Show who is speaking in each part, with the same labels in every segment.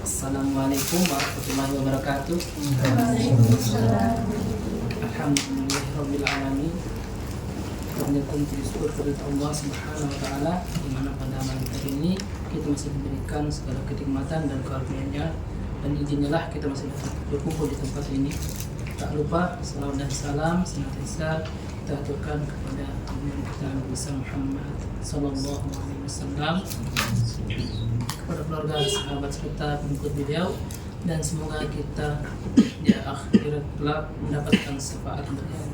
Speaker 1: Assalamualaikum warahmatullahi wabarakatuh. Alhamdulillahirabbil alamin. Waalaikum syukur kepada Allah Subhanahu wa taala, di mana pada malam hari ini kita masih diberikan segala kenikmatan dan karunia-Nya, dan izinnya kita masih dapat berkumpul di tempat ini. Tak lupa salawat dan salam senantiasa kita aturkan kepada kita Nabi Muhammad sallallahu alaihi wasallam, kepada keluarga, sahabat serta pengikut beliau, dan semoga kita di akhirat kelak mendapatkan syafaat beliau.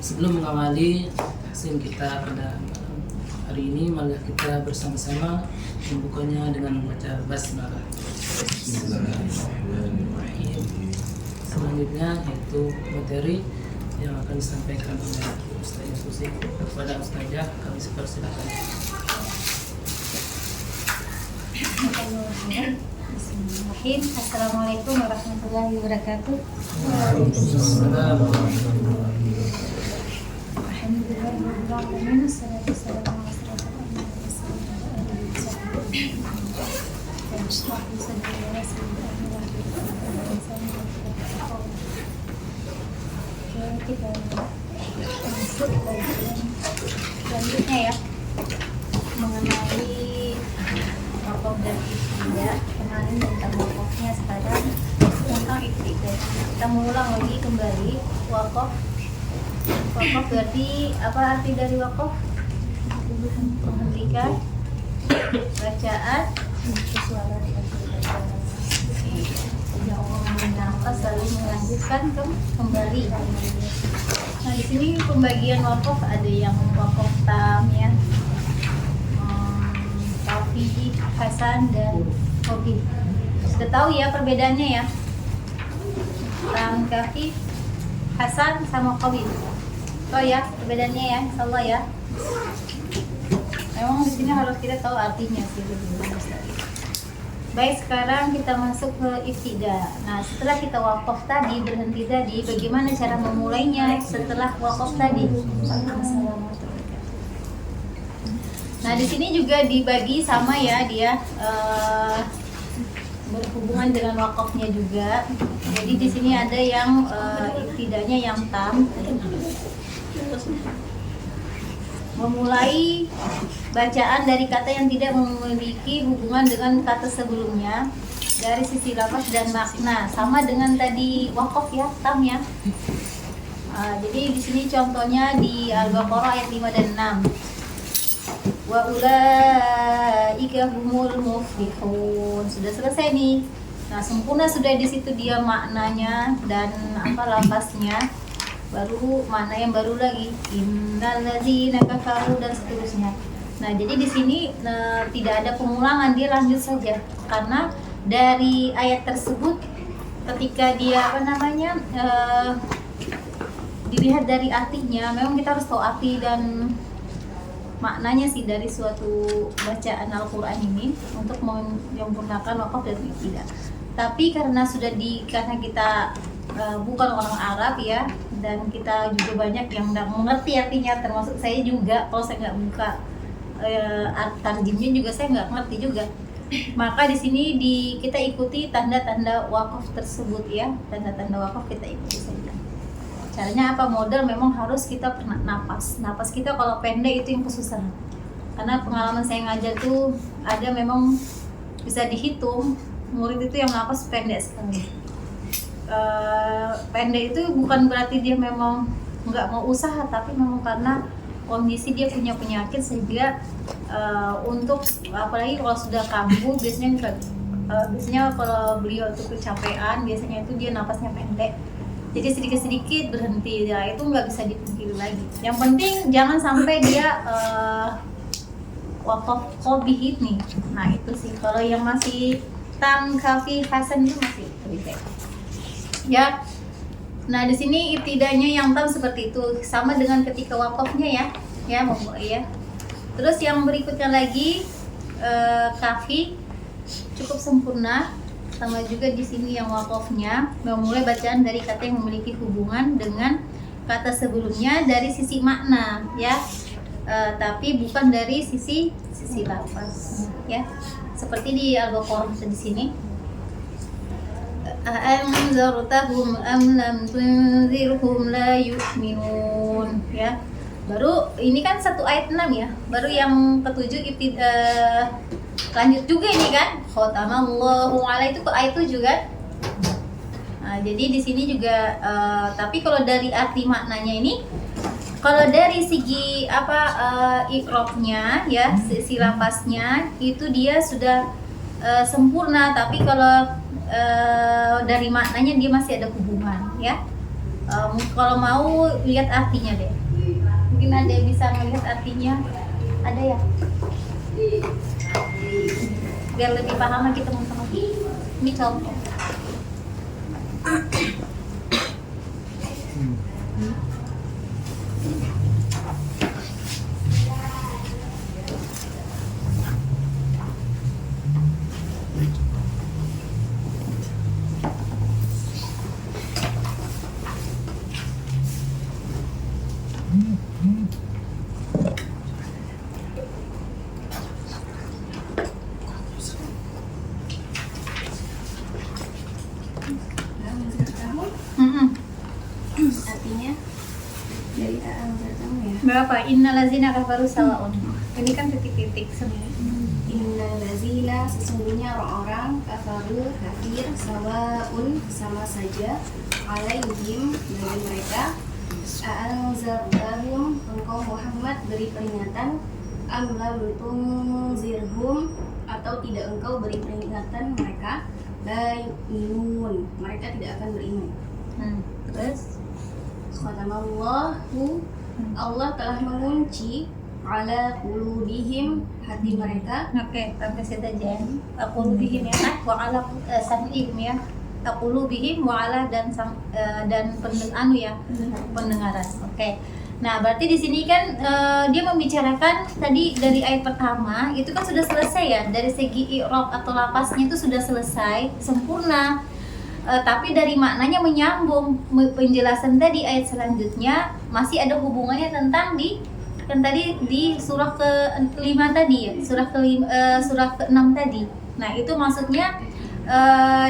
Speaker 1: Sebelum mengawali tahsin kita pada hari ini, marilah kita bersama-sama membukanya dengan membaca basmalah. Bismillahirrahmanirrahim. Selanjutnya yaitu materi yang akan disampaikan oleh Ustaz Yususi. Kepada Ustazah kami persilakan.
Speaker 2: Bismillahirrahmanirrahim. Assalamualaikum warahmatullahi wabarakatuh.
Speaker 1: Waalaikumsalam.
Speaker 2: Alhamdulillahirrahmanirrahim. Assalatu wassalamu ala kita masuk bagian selanjutnya ya, mengenai wakaf dan ibtidah. Kemarin tentang wakafnya, sekarang tentang ibtidah. Kita mengulang lagi kembali wakaf. Wakaf berarti apa arti dari wakaf? Menghentikan bacaan nafas lalu melanjutkan kembali. Nah, di sini pembagian wakaf ada yang wakaf tam ya, kafi, hasan dan qawi. Sudah tahu ya perbedaannya ya, tam, kafi, hasan sama qawi. Oh ya perbedaannya ya, insyaallah ya. Memang di sini harus kita tahu artinya sih lebih bagus tadi. Baik, sekarang kita masuk ke ibtidah. Nah, setelah kita wakaf tadi, berhenti tadi, bagaimana cara memulainya setelah wakaf tadi? Nah, di sini juga dibagi sama ya, dia berhubungan dengan wakafnya juga. Jadi di sini ada yang ibtidahnya yang tam, memulai bacaan dari kata yang tidak memiliki hubungan dengan kata sebelumnya dari sisi lafaz dan makna, sama dengan tadi wakaf ya, tam ya. Jadi di sini contohnya di Al-Baqarah ayat 5 dan 6. Wa ulaika humul muflihun. Sudah selesai nih. Nah, sempurna sudah di situ dia maknanya dan apa lafaznya. Baru mana yang baru lagi, innal ladzina kafaru dan seterusnya. Nah, jadi di sini tidak ada pengulangan, dia lanjut saja karena dari ayat tersebut ketika dia dilihat dari artinya, memang kita harus tahu arti dan maknanya sih dari suatu bacaan Al-Qur'an ini untuk menyempurnakan wakaf dan ibtidah. Tapi karena karena kita bukan orang Arab ya, dan kita juga banyak yang nggak mengerti artinya, termasuk saya juga. Kalau saya nggak buka tarjimnya juga saya nggak ngerti juga. Maka di sini kita ikuti tanda-tanda wakaf tersebut ya, tanda-tanda wakaf kita ikuti saja. Caranya apa? Modal memang harus kita pernah napas kita kalau pendek itu yang kesusahan. Karena pengalaman saya ngajar tuh ada memang bisa dihitung murid itu yang napas pendek sekali. Pendek itu bukan berarti dia memang nggak mau usaha, tapi memang karena kondisi dia punya penyakit sehingga untuk apalagi kalau sudah kambuh biasanya kalau beliau itu kecapean, biasanya itu dia napasnya pendek, jadi sedikit-sedikit berhenti ya, itu nggak bisa dipungkiri lagi. Yang penting jangan sampai dia wakaf qobih nih. Nah itu sih, kalau yang masih tam, kafi, hasan itu masih lebih baik ya. Nah di sini ibtidahnya yang tam seperti itu, sama dengan ketika wakafnya ya memulai ya. Terus yang berikutnya lagi kafi cukup sempurna, sama juga di sini yang wakafnya memulai bacaan dari kata yang memiliki hubungan dengan kata sebelumnya dari sisi makna ya. tapi bukan dari sisi lafaz ya. Seperti di Al-Baqarah di sini. Anzartahum am lam tunzirhum la yu'minun ya. Baru ini kan satu ayat 6 ya. Baru yang ketujuh lanjut juga ini kan. Khatamallahu ala itu ke ayat 7 kan. Nah, jadi di sini juga tapi kalau dari arti maknanya ini, kalau dari segi ikrofnya ya, sisi lafaznya itu dia sudah sempurna, tapi kalau dari maknanya dia masih ada hubungan ya. Kalau mau lihat artinya deh, mungkin ada yang bisa melihat artinya, ada ya, biar lebih paham lagi teman-teman. Ini contoh.
Speaker 3: Artinya dari Al-Baqarah ya.
Speaker 2: Berapa? Innalazina kafaru sawaun. Ini kan titik-titik sebenarnya.
Speaker 3: Innallazina, sesungguhnya orang-orang kafaru kafir, sawaun sama saja, alaihim bagi mereka, anzartahum, engkau Muhammad beri peringatan, am lam tunzirhum, atau tidak engkau beri peringatan mereka, la yu'minun, mereka tidak akan beriman.
Speaker 2: Terus
Speaker 3: Khatamallahu, Allah telah mengunci ala qulubihim, hati mereka.
Speaker 2: oke, sampai situ aja. Qulubihim ya kan, wa ala sam'ihim ya. Qulubihim wa ala dan pendengaran. Oke. Nah, berarti di sini kan dia membicarakan tadi dari ayat pertama itu kan sudah selesai ya, dari segi i'rab atau lapasnya itu sudah selesai sempurna. Tapi dari maknanya menyambung, penjelasan tadi ayat selanjutnya masih ada hubungannya tentang tadi di surah ke-5 tadi ya, surah ke-6 tadi. Nah, itu maksudnya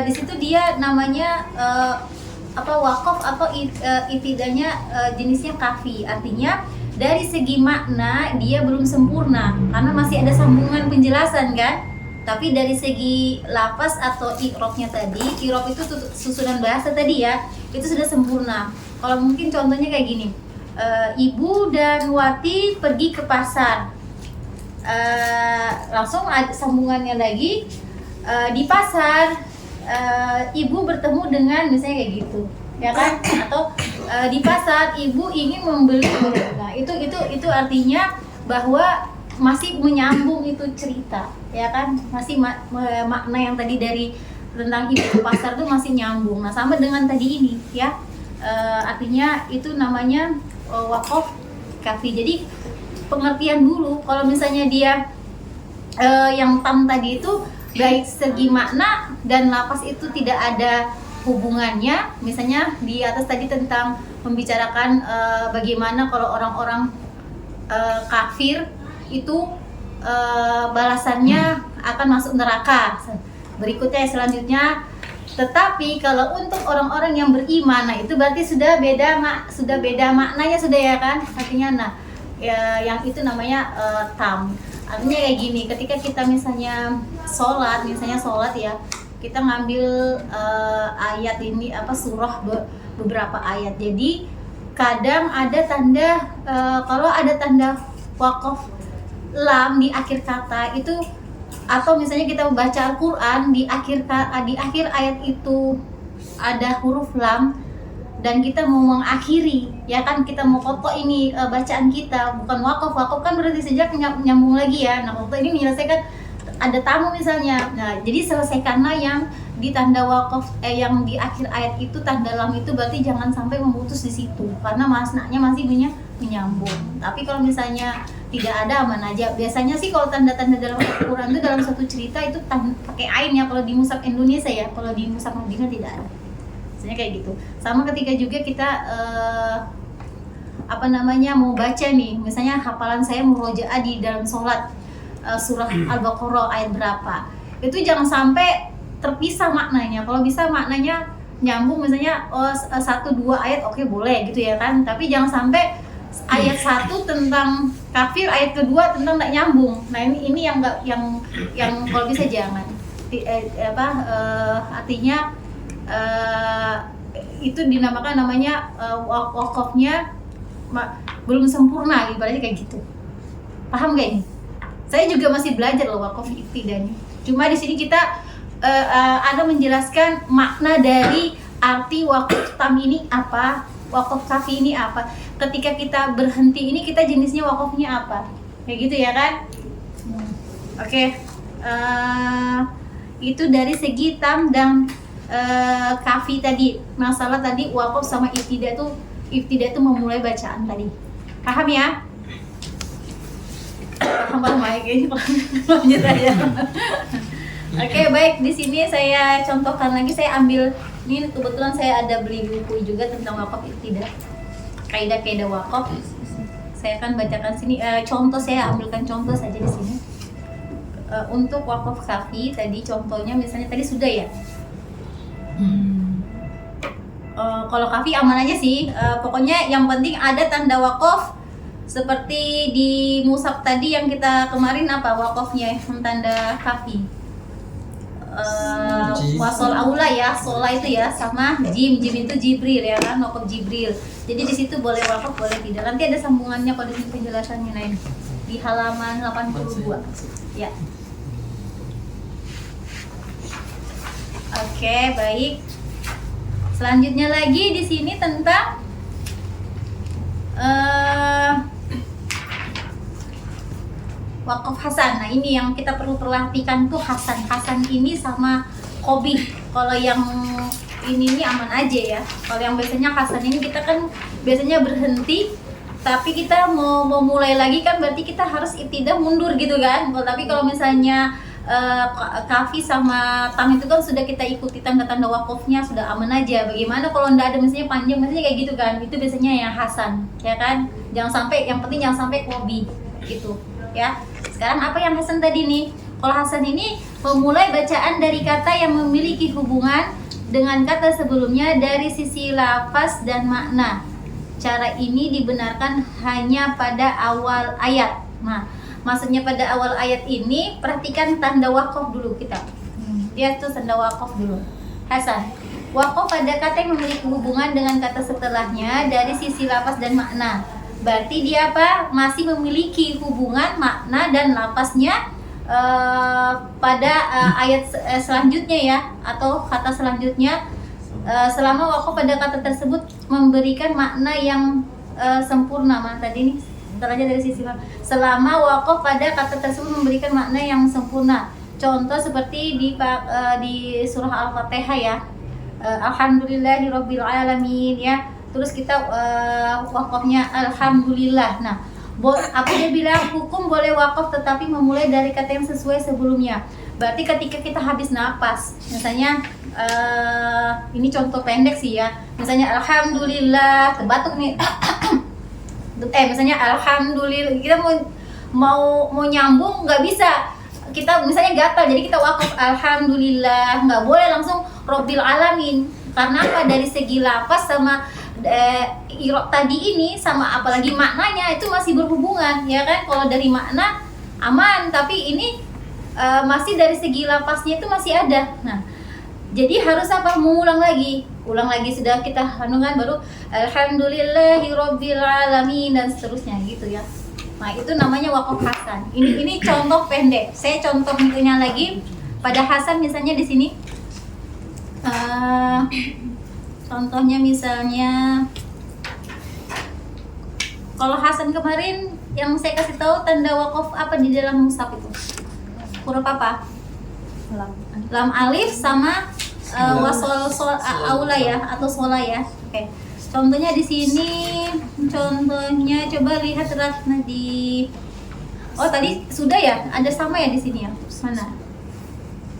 Speaker 2: di situ dia namanya waqaf atau itidanya jenisnya kafi. Artinya dari segi makna dia belum sempurna karena masih ada sambungan penjelasan kan. Tapi dari segi lafaz atau i'rabnya tadi, i'rab itu susunan bahasa tadi ya, itu sudah sempurna. Kalau mungkin contohnya kayak gini, Ibu dan Wati pergi ke pasar, langsung ada sambungannya lagi, di pasar Ibu bertemu dengan misalnya kayak gitu, ya kan? Atau di pasar Ibu ingin membeli, nah itu artinya bahwa masih menyambung itu cerita, ya kan, masih makna yang tadi dari tentang ibu ke pasar itu masih nyambung. Nah, sama dengan tadi ini ya, artinya itu namanya waqaf kafi. Jadi pengertian dulu kalau misalnya dia yang tam tadi itu baik segi makna dan lafaz itu tidak ada hubungannya. Misalnya di atas tadi tentang membicarakan bagaimana kalau orang-orang kafir itu balasannya akan masuk neraka. Berikutnya selanjutnya, tetapi kalau untuk orang-orang yang beriman, nah itu berarti sudah beda maknanya sudah ya kan, artinya nah ya, yang itu namanya tam. Artinya kayak gini, ketika kita misalnya sholat ya, kita ngambil ayat ini surah beberapa ayat. Jadi kadang ada tanda kalau ada tanda waqaf lam di akhir kata itu, atau misalnya kita membaca Al-Quran di akhir ayat itu ada huruf lam dan kita mau mengakhiri, ya kan, kita mau kotok ini bacaan kita, bukan wakaf kan berarti sejak nyambung lagi ya. Nah, waktu ini menyelesaikan ada tamu misalnya, nah jadi selesaikanlah yang di tanda wakaf yang di akhir ayat itu tanda lam itu, berarti jangan sampai memutus di situ karena maknanya masih menyambung. Tapi kalau misalnya tidak ada, aman aja. Biasanya sih kalau tanda-tanda dalam Al-Quran itu dalam satu cerita itu pakai ain ya, kalau di mushaf Indonesia ya, kalau di mushaf Madinah tidak ada. Biasanya kayak gitu. Sama ketika juga kita mau baca nih, misalnya hafalan saya murojaah di dalam sholat surah Al-Baqarah ayat berapa, itu jangan sampai terpisah maknanya. Kalau bisa maknanya nyambung, misalnya 1-2 ayat oke, boleh gitu ya kan, tapi jangan sampai ayat 1 tentang kafir, ayat kedua tentang nggak nyambung. Nah ini yang nggak, yang kalau bisa jangan. Artinya itu namanya wakofnya belum sempurna, ibaratnya kayak gitu. Paham gak ini? Saya juga masih belajar loh wakof iktidanya. Cuma di sini kita ada menjelaskan makna dari arti wakof tam ini apa, wakof kafi ini apa. Ketika kita berhenti ini kita jenisnya wakofnya apa, kayak gitu ya kan? Oke. Itu dari segi tam dan kafi tadi. Masalah tadi wakof sama ibtidah tuh memulai bacaan tadi. Paham ya? Paham kayaknya lanjut aja. Oke, baik, di sini saya contohkan lagi. Saya ambil ini, kebetulan saya ada beli buku juga tentang wakof ibtidah, kaidah-kaidah wakof. Saya akan bacakan sini contoh, saya ambilkan contoh saja di sini. Untuk wakof kafi tadi contohnya misalnya tadi sudah ya. Kalau kafi aman aja sih. Pokoknya yang penting ada tanda wakof. Seperti di mushaf tadi yang kita kemarin apa wakofnya tanda kafi, wasol aula ya, sola itu ya, sama jim itu Jibril ya kan, wakof Jibril. Jadi di situ boleh wakof, boleh tidak. Nanti ada sambungannya kalau di sini penjelasannya lain di halaman 82 ya. Oke, baik. Selanjutnya lagi di sini tentang wakof hasan. Nah ini yang kita perlu perhatikan tuh hasan. Hasan ini sama qobih. Kalau yang ini aman aja ya. Kalau yang biasanya hasan ini kita kan biasanya berhenti, tapi kita mau mulai lagi kan berarti kita harus ibtidah mundur gitu kan. Tapi kalau misalnya kafi sama tam itu kan sudah kita ikuti tanda-tanda wakofnya, sudah aman aja. Bagaimana kalau ndak ada misalnya panjang, misalnya kayak gitu kan, itu biasanya yang hasan ya kan. Jangan sampai, yang penting jangan sampai qobih gitu ya. Sekarang apa yang hasan tadi nih? Kalau hasan ini memulai bacaan dari kata yang memiliki hubungan dengan kata sebelumnya dari sisi lafaz dan makna. Cara ini dibenarkan hanya pada awal ayat. Nah, maksudnya pada awal ayat ini perhatikan tanda wakof dulu kita. Lihat tuh tanda wakof dulu. Hasan. Wakof pada kata yang memiliki hubungan dengan kata setelahnya dari sisi lafaz dan makna. Berarti dia apa? Masih memiliki hubungan makna dan lafaznya pada ayat selanjutnya ya, atau kata selanjutnya, selama wakof pada kata tersebut memberikan makna yang sempurna. Mana tadi nih? Setelahnya dari sisi selama wakof pada kata tersebut memberikan makna yang sempurna. Contoh seperti di surah Al-Fatihah ya, Alhamdulillahirabbil alamin ya. Terus kita wakofnya alhamdulillah. Nah, apa dia bilang? Hukum boleh wakof tetapi memulai dari kata yang sesuai sebelumnya. Berarti ketika kita habis napas, misalnya ini contoh pendek sih ya. Misalnya alhamdulillah, terbatuk nih. Misalnya alhamdulillah, kita mau nyambung nggak bisa. Kita misalnya gatal, jadi kita wakof alhamdulillah, nggak boleh langsung robbil alamin. Karena apa? Dari segi lafaz sama irok tadi ini sama apalagi maknanya itu masih berhubungan ya kan. Kalau dari makna aman, tapi ini masih dari segi lafaznya itu masih ada. Nah, jadi harus apa? Mengulang lagi. Ulang lagi, sudah kita hanungan baru alhamdulillahirabbil alamin dan seterusnya gitu ya. Nah, itu namanya wakof hasan. Ini contoh pendek. Saya contoh itunya lagi pada hasan misalnya di sini. Contohnya misalnya kalau hasan kemarin yang saya kasih tahu tanda wakof apa di dalam mushaf itu? Huruf apa? Lam alif sama wasol aula ya atau sola ya. Oke. Contohnya di sini, contohnya coba lihat Ratna di. Oh tadi sudah ya, ada sama ya di sini ya. Mana?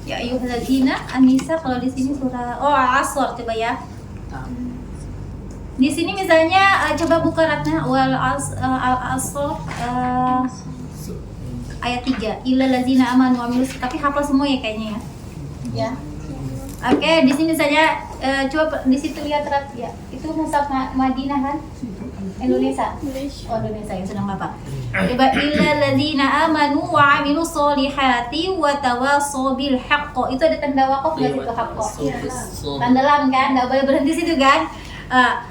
Speaker 2: Ya ayyuhalladzina An-Nisa, kalau di sini surah Al-Asr coba ya. Di sini misalnya coba buka Ratna wal asr ayat 3. Illal ladzina amanu wa amilus, tapi hafal semua ya kayaknya ya. Ya. Oke, di sini saja coba di situ lihat Rat ya. Itu mushaf Madinah kan? Indonesia. Oh, Indonesia ya, sedang Bapak. Coba illal ladzina amanu wa amilus solihati wa tawassaw bil haqq. Itu ada tanda waqaf enggak situ haqq? Tanda lam kan? Enggak boleh berhenti situ kan?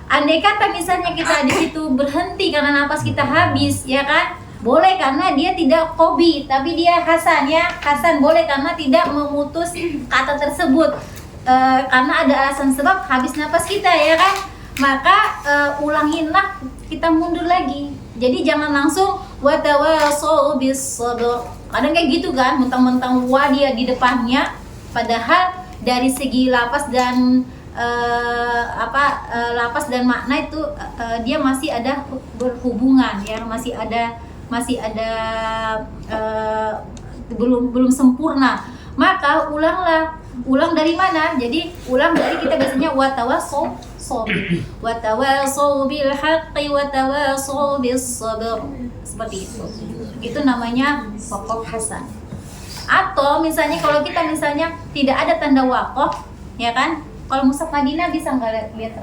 Speaker 2: Andai kata misalnya kita di situ berhenti karena napas kita habis, ya kan? Boleh karena dia tidak qobi, tapi dia hasan ya. Hasan boleh karena tidak memutus kata tersebut. Karena ada alasan sebab habis napas kita ya kan? Maka ulanginlah, kita mundur lagi. Jadi jangan langsung watawasau bis sabr. Kadang kayak gitu kan, mentang-mentang wa dia di depannya, padahal dari segi lapas dan lapas dan makna itu dia masih ada berhubungan ya, masih ada belum sempurna. Maka ulang dari mana? Jadi ulang dari kita biasanya watawasau bil haqqi watawasau bis sabr, seperti itu. Itu namanya waqaf hasan. Atau misalnya kalau kita misalnya tidak ada tanda waqaf, ya kan? Kalau mushaf Madinah bisa nggak lihat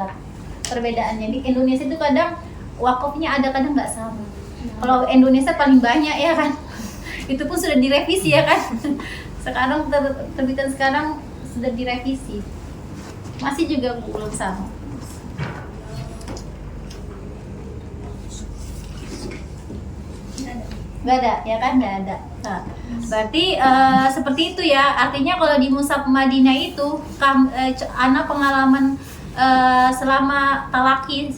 Speaker 2: perbedaannya? Di Indonesia itu kadang waqafnya ada, kadang nggak sama. Kalau Indonesia paling banyak ya kan? Itu pun sudah direvisi ya kan? Sekarang terbitan sekarang sudah direvisi, masih juga belum sama. Nggak ada ya kan? Nggak ada. Nah, berarti seperti itu ya. Artinya kalau di mushaf Madinah itu ana pengalaman selama talaki,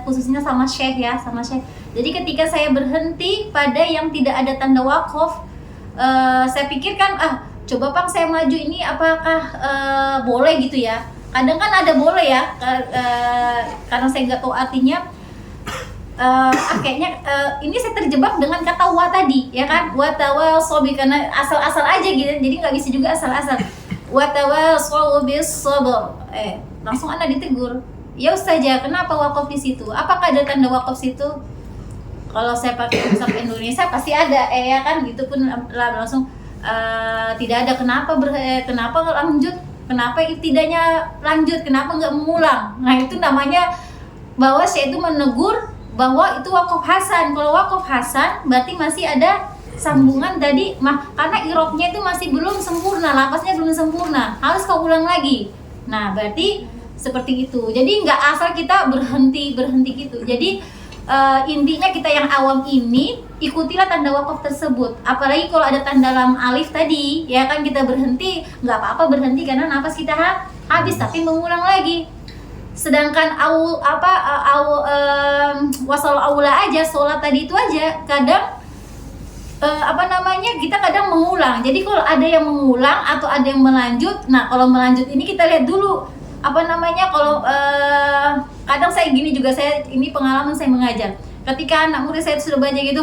Speaker 2: khususnya sama syekh ya, sama syekh. Jadi ketika saya berhenti pada yang tidak ada tanda wakaf, saya pikirkan coba Bang saya maju ini apakah boleh gitu ya. Kadang kan ada boleh ya, karena saya nggak tahu artinya. Kayaknya ini saya terjebak dengan kata wa tadi ya kan, wa tawassaw, karena asal-asal aja gitu, jadi nggak bisa juga asal-asal. Wa tawassaw bis sabr, langsung Anda ditegur, ya Ustazah kenapa wakaf di situ, apakah ada tanda wakaf situ? Kalau saya pakai mushaf Indonesia pasti ada ya kan, gitu pun langsung tidak ada. Kenapa lanjut, kenapa tidaknya lanjut, kenapa nggak mengulang? Nah itu namanya bahwa saya itu menegur bahwa itu wakaf hasan. Kalau wakaf hasan berarti masih ada sambungan tadi, karena irobnya itu masih belum sempurna, lapasnya belum sempurna, harus kau ulang lagi. Nah berarti seperti itu. Jadi nggak asal kita berhenti gitu. Jadi intinya kita yang awam ini ikutilah tanda wakaf tersebut. Apalagi kalau ada tanda lam alif tadi, ya kan kita berhenti, nggak apa-apa berhenti karena napas kita habis, tapi mengulang lagi. Sedangkan wasal aula aja, sholat tadi itu aja kadang kita kadang mengulang. Jadi kalau ada yang mengulang atau ada yang melanjut, nah kalau melanjut ini kita lihat dulu kalau kadang saya gini juga, saya ini pengalaman saya mengajar. Ketika anak murid saya sudah baca gitu,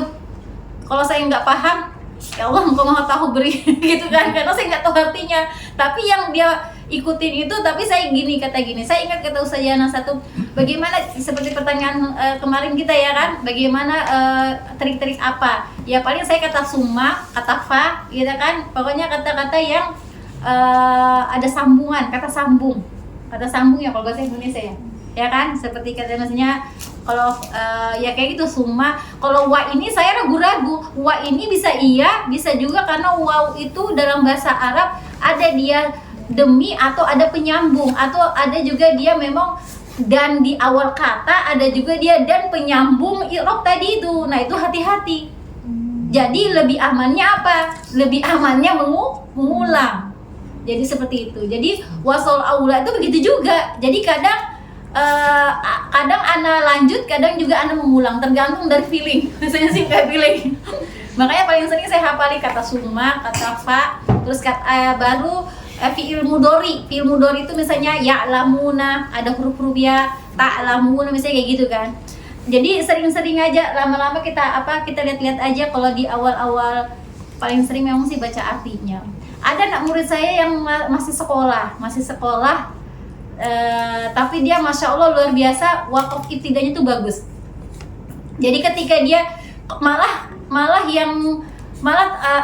Speaker 2: kalau saya nggak paham, ya Allah engkau maha tahu beri gitu kan, karena saya nggak tahu artinya. Tapi yang dia ikutin itu, tapi saya saya ingat kata Ustazah Yana satu, bagaimana seperti pertanyaan kemarin kita ya kan, bagaimana trik-trik apa ya, paling saya kata summa, kata fa gitu kan, pokoknya kata-kata yang ada sambungan, kata sambung ya kalau bahasa Indonesia ya kan, seperti kata maksudnya kalau ya kayak gitu summa. Kalau wa ini saya ragu-ragu, wa ini bisa iya, bisa juga karena waw itu dalam bahasa Arab ada dia demi atau ada penyambung, atau ada juga dia memang dan di awal kata, ada juga dia dan penyambung i'rab tadi itu. Nah itu hati-hati. Jadi lebih amannya apa? Lebih amannya mengulang. Jadi seperti itu. Jadi wasol aula itu begitu juga. Jadi kadang ana lanjut, kadang juga ana mengulang, tergantung dari feeling. Saya sih nggak feeling. Makanya paling sering saya hafali kata summa, kata fa, terus baru fi'il mudhari. Fi'il mudhari itu misalnya ya'lamuna, ada huruf-huruf ya, ta'lamuna misalnya kayak gitu kan. Jadi sering-sering aja, lama-lama kita lihat-lihat aja. Kalau di awal-awal paling sering memang sih baca artinya. Ada anak murid saya yang masih sekolah tapi dia masya Allah luar biasa, wakaf ibtidanya tuh bagus. Jadi ketika dia malah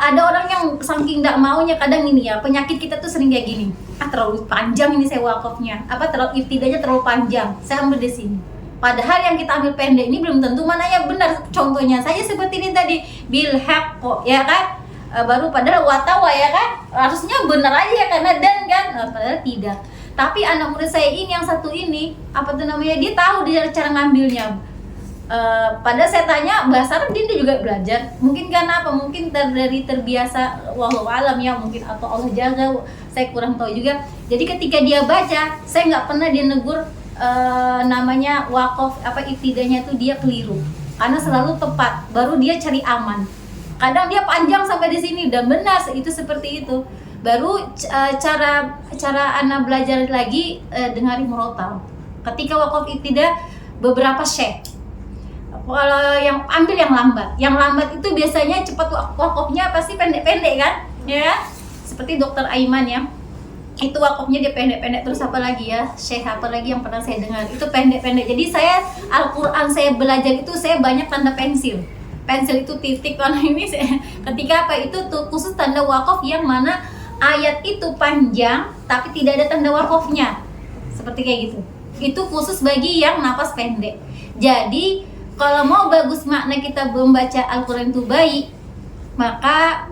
Speaker 2: ada orang yang saking nggak maunya, kadang ini ya, penyakit kita tuh sering kayak gini, terlalu panjang ini saya wakafnya, terlalu ibtidanya terlalu panjang, saya ambil di sini. Padahal yang kita ambil pendek ini belum tentu mana yang benar. Contohnya saya seperti ini tadi, bilhaq kok, ya kan? Baru padahal watawa, ya kan? Harusnya benar aja ya, karena dan kan, padahal tidak. Tapi anak murid saya ini yang satu ini, dia tahu dia cara ngambilnya. Padahal saya tanya bahasa Arab, dia juga belajar. Mungkin karena apa? Mungkin dari terbiasa, wallahu alam ya, mungkin atau Allah jaga, saya kurang tahu juga. Jadi ketika dia baca, saya nggak pernah dia negur namanya wakaf ibtidanya tuh dia keliru, karena selalu tepat. Baru dia cari aman. Kadang dia panjang sampai di sini dan benar itu seperti itu. Baru cara anak belajar lagi dengarin murotal. Ketika wakaf ibtidah beberapa syekh. Kalau yang ambil yang lambat itu biasanya cepat wakafnya pasti pendek-pendek kan, ya. Seperti Dokter Aiman ya. Itu wakafnya dia pendek-pendek. Terus apa lagi ya, syekh apa lagi yang pernah saya dengar itu pendek-pendek. Jadi saya Al-Quran saya belajar itu saya banyak tanda pensil itu titik warna ini ketika itu tuh khusus tanda wakaf yang mana ayat itu panjang tapi tidak ada tanda wakafnya, seperti kayak gitu. Itu khusus bagi yang napas pendek. Jadi kalau mau bagus makna kita membaca Al-Quran itu baik, maka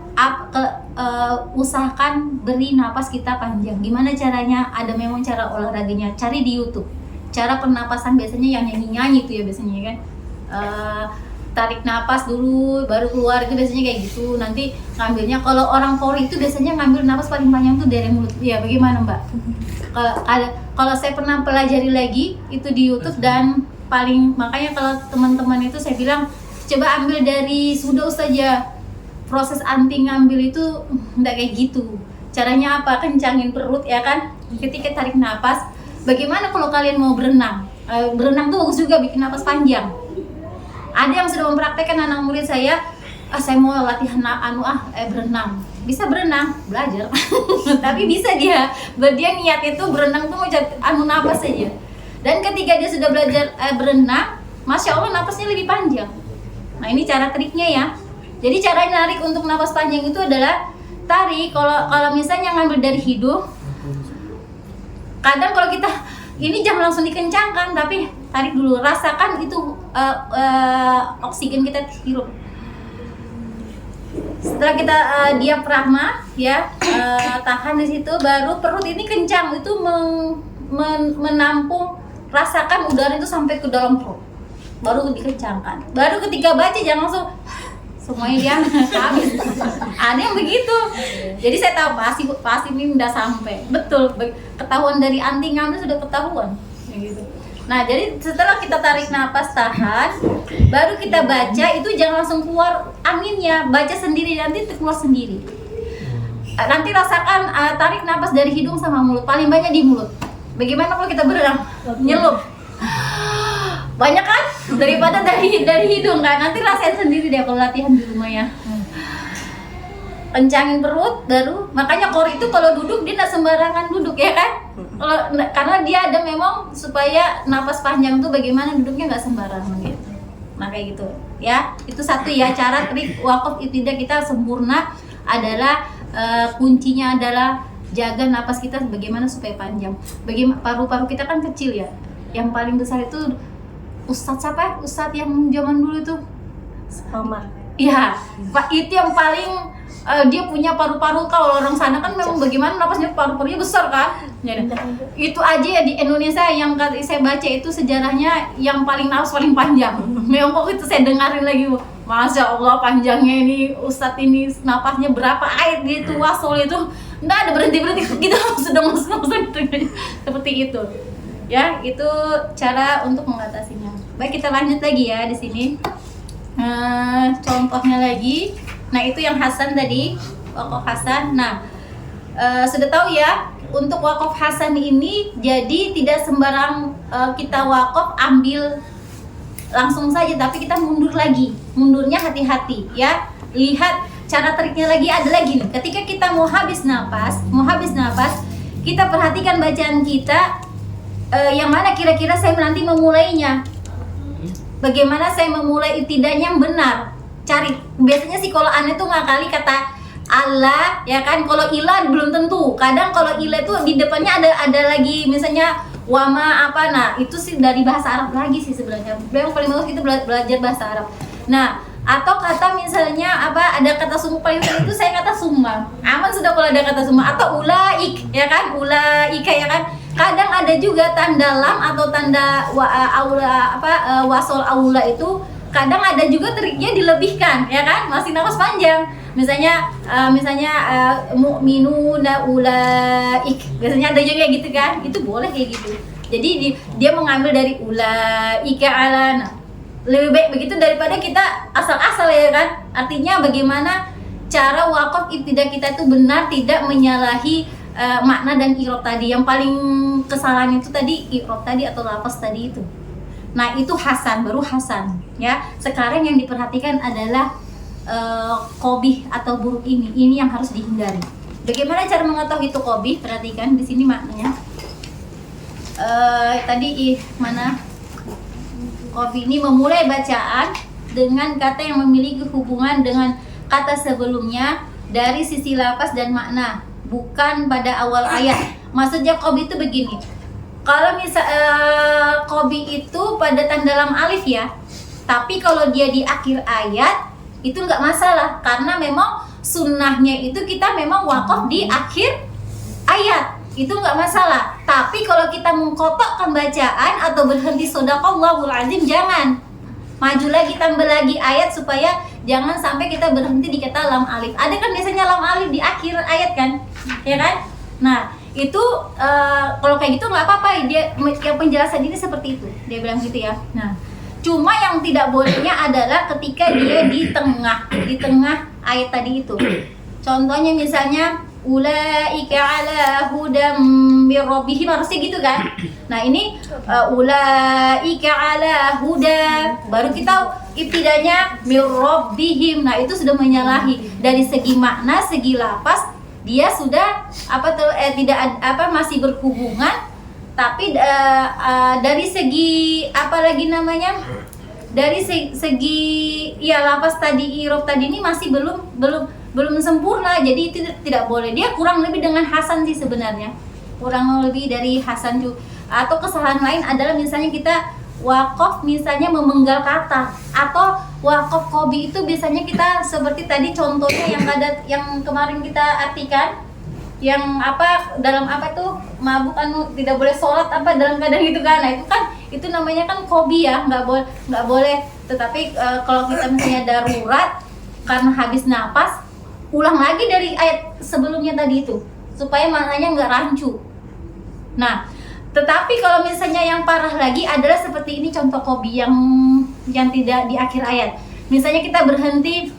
Speaker 2: usahakan beri napas kita panjang. Gimana caranya? Ada memang cara olahraganya. Cari di YouTube. Cara pernapasan biasanya yang nyanyi-nyanyi itu ya biasanya kan. Tarik napas dulu, baru keluar, itu biasanya kayak gitu. Nanti ngambilnya kalau orang Pori itu biasanya ngambil napas paling panjang tuh dari mulut. Ya bagaimana Mbak? Kalau saya pernah pelajari lagi itu di YouTube dan makanya kalau teman-teman itu saya bilang coba ambil dari sudah saja. Proses anti ngambil itu enggak kayak gitu. Caranya apa? Kencangin perut ya kan. Ketika tarik napas. Bagaimana kalau kalian mau berenang? Berenang tuh bagus juga bikin napas panjang. Ada yang sudah mempraktekkan anak murid saya, saya mau latihan berenang. Bisa berenang, belajar. Tapi bisa dia niat itu berenang tuh mau napas saja. Dan ketika dia sudah belajar berenang, masya Allah napasnya lebih panjang. Nah ini cara triknya ya. Jadi cara narik untuk napas panjang itu adalah tarik. Kalau misalnya ngambil dari hidung, kadang kalau kita ini jangan langsung dikencangkan, tapi tarik dulu, rasakan itu oksigen kita hirup. Setelah kita diafragma ya, tahan di situ, baru perut ini kencang itu menampung, rasakan udara itu sampai ke dalam perut, baru dikencangkan. Baru ketika baca jangan langsung semuanya dia habis. Ada yang begitu. Jadi saya tahu pasti ini udah sampai. Betul, ketahuan dari anti ngambil sudah ketahuan. Gitu. Nah, jadi setelah kita tarik napas tahan, baru kita baca itu jangan langsung keluar anginnya, baca sendiri nanti keluar sendiri. Nanti rasakan tarik napas dari hidung sama mulut, paling banyak di mulut. Bagaimana kalau kita berenang? Nyelup. Banyak kan daripada dari hidung kan. Nanti rasain sendiri deh kalau latihan di rumah ya. Kencangin perut, baru makanya Kori itu kalau duduk dia nggak sembarangan duduk ya kan. Karena dia ada memang supaya napas panjang tuh bagaimana duduknya nggak sembarangan gitu. Nah kayak gitu ya. Itu satu ya cara trik wakaf ibtidah kita sempurna adalah kuncinya adalah jaga napas kita bagaimana supaya panjang. Bagaimana paru-paru kita kan kecil ya. Yang paling besar itu Ustadz siapa ya? Ustadz yang zaman dulu itu
Speaker 3: Omar.
Speaker 2: Iya, Pak itu yang paling dia punya paru-paru. Kalau orang sana kan memang bagaimana napasnya paru-parunya besar kan. Jadi, itu aja ya di Indonesia yang saya baca itu sejarahnya yang paling napas paling panjang. Memang kok itu saya dengarin lagi, Masya Allah panjangnya ini Ustadz ini napasnya berapa ayat gitu wasol itu nggak ada berhenti gitu sudah masuk seperti itu. Ya, itu cara untuk mengatasinya. Baik, kita lanjut lagi ya di sini. Contohnya lagi. Nah, itu yang Hasan tadi, wakaf Hasan. Nah, sudah tahu ya, untuk wakaf Hasan ini jadi tidak sembarang kita wakaf ambil langsung saja, tapi kita mundur lagi. Mundurnya hati-hati ya. Lihat cara triknya lagi ada lagi nih. Ketika kita mau habis napas, kita perhatikan bacaan kita. yang mana kira-kira saya nanti memulainya. Bagaimana saya memulai ibtidanya yang benar? Cari. Biasanya sih kalau aneh tuh ngakali kata Allah, ya kan? Kalau ilah belum tentu. Kadang kalau ilah itu di depannya ada lagi misalnya wama apa. Nah, itu sih dari bahasa Arab lagi sih sebenarnya. Yang paling bagus kita belajar bahasa Arab. Nah, atau kata misalnya apa, ada kata summa, paling sering itu saya kata summa. Aman sudah kalau ada kata summa, atau ulaik, ya kan? Ulaika, ya kan? Kadang ada juga tanda lam atau tanda wasol aula itu kadang ada juga triknya dilebihkan, ya kan? Masih nafas panjang. Misalnya mu'minuna ulaik. Biasanya ada juga gitu kan? Itu boleh kayak gitu. Jadi dia mengambil dari ulaika ala. Nah, lebih baik begitu daripada kita asal-asal, ya kan? Artinya bagaimana cara wakaf ibtidah kita itu benar, tidak menyalahi makna dan i'rab tadi. Yang paling kesalahan itu tadi i'rab tadi atau lafaz tadi itu. Nah, itu hasan, baru hasan, ya. Sekarang yang diperhatikan adalah qobih atau buruk ini yang harus dihindari. Bagaimana cara mengetahui itu qobih? Perhatikan di sini maknanya. Mana? Qobih ini memulai bacaan dengan kata yang memiliki hubungan dengan kata sebelumnya dari sisi lafaz dan makna, bukan pada awal ayat. Maksudnya qobih itu begini. Kalau qobih itu pada tanda lam alif, ya. Tapi kalau dia di akhir ayat itu nggak masalah, karena memang sunnahnya itu kita memang wakaf di akhir ayat, itu nggak masalah. Tapi kalau kita mengkotakkan bacaan atau berhenti shadaqallahul azim, jangan. Maju lagi, tambah lagi ayat, supaya jangan sampai kita berhenti di kata lam alif. Ada kan biasanya lam alif di akhir ayat kan, ya kan? Nah, itu kalau kayak gitu nggak apa-apa, dia yang penjelasan ini seperti itu, dia bilang gitu ya. Nah, cuma yang tidak bolehnya adalah ketika dia di tengah ayat tadi itu. Contohnya misalnya ulaika ala hudam mir rabbihim, harusnya gitu kan. Nah, ini ulaika ala huda, baru kita ibtidanya mir rabbihim. Nah, itu sudah menyalahi dari segi makna, segi lafaz. Dia sudah masih berhubungan, tapi dari segi dari segi ya lafaz tadi, i'rab tadi ini masih belum sempurna. Jadi itu tidak boleh. Dia kurang lebih dengan hasan sih sebenarnya, kurang lebih dari hasan juga. Atau kesalahan lain adalah misalnya kita wakaf misalnya memenggal kata, atau wakaf qobih itu biasanya kita seperti tadi contohnya yang kemarin kita artikan, yang dalam mabuk tidak boleh sholat dalam keadaan gitu kan. Nah, itu namanya kan qobih, ya, nggak boleh. Tetapi kalau kita misalnya darurat karena habis napas, ulang lagi dari ayat sebelumnya tadi itu supaya maknanya nggak rancu. Nah, tetapi kalau misalnya yang parah lagi adalah seperti ini contoh qobih yang tidak di akhir ayat. Misalnya kita berhenti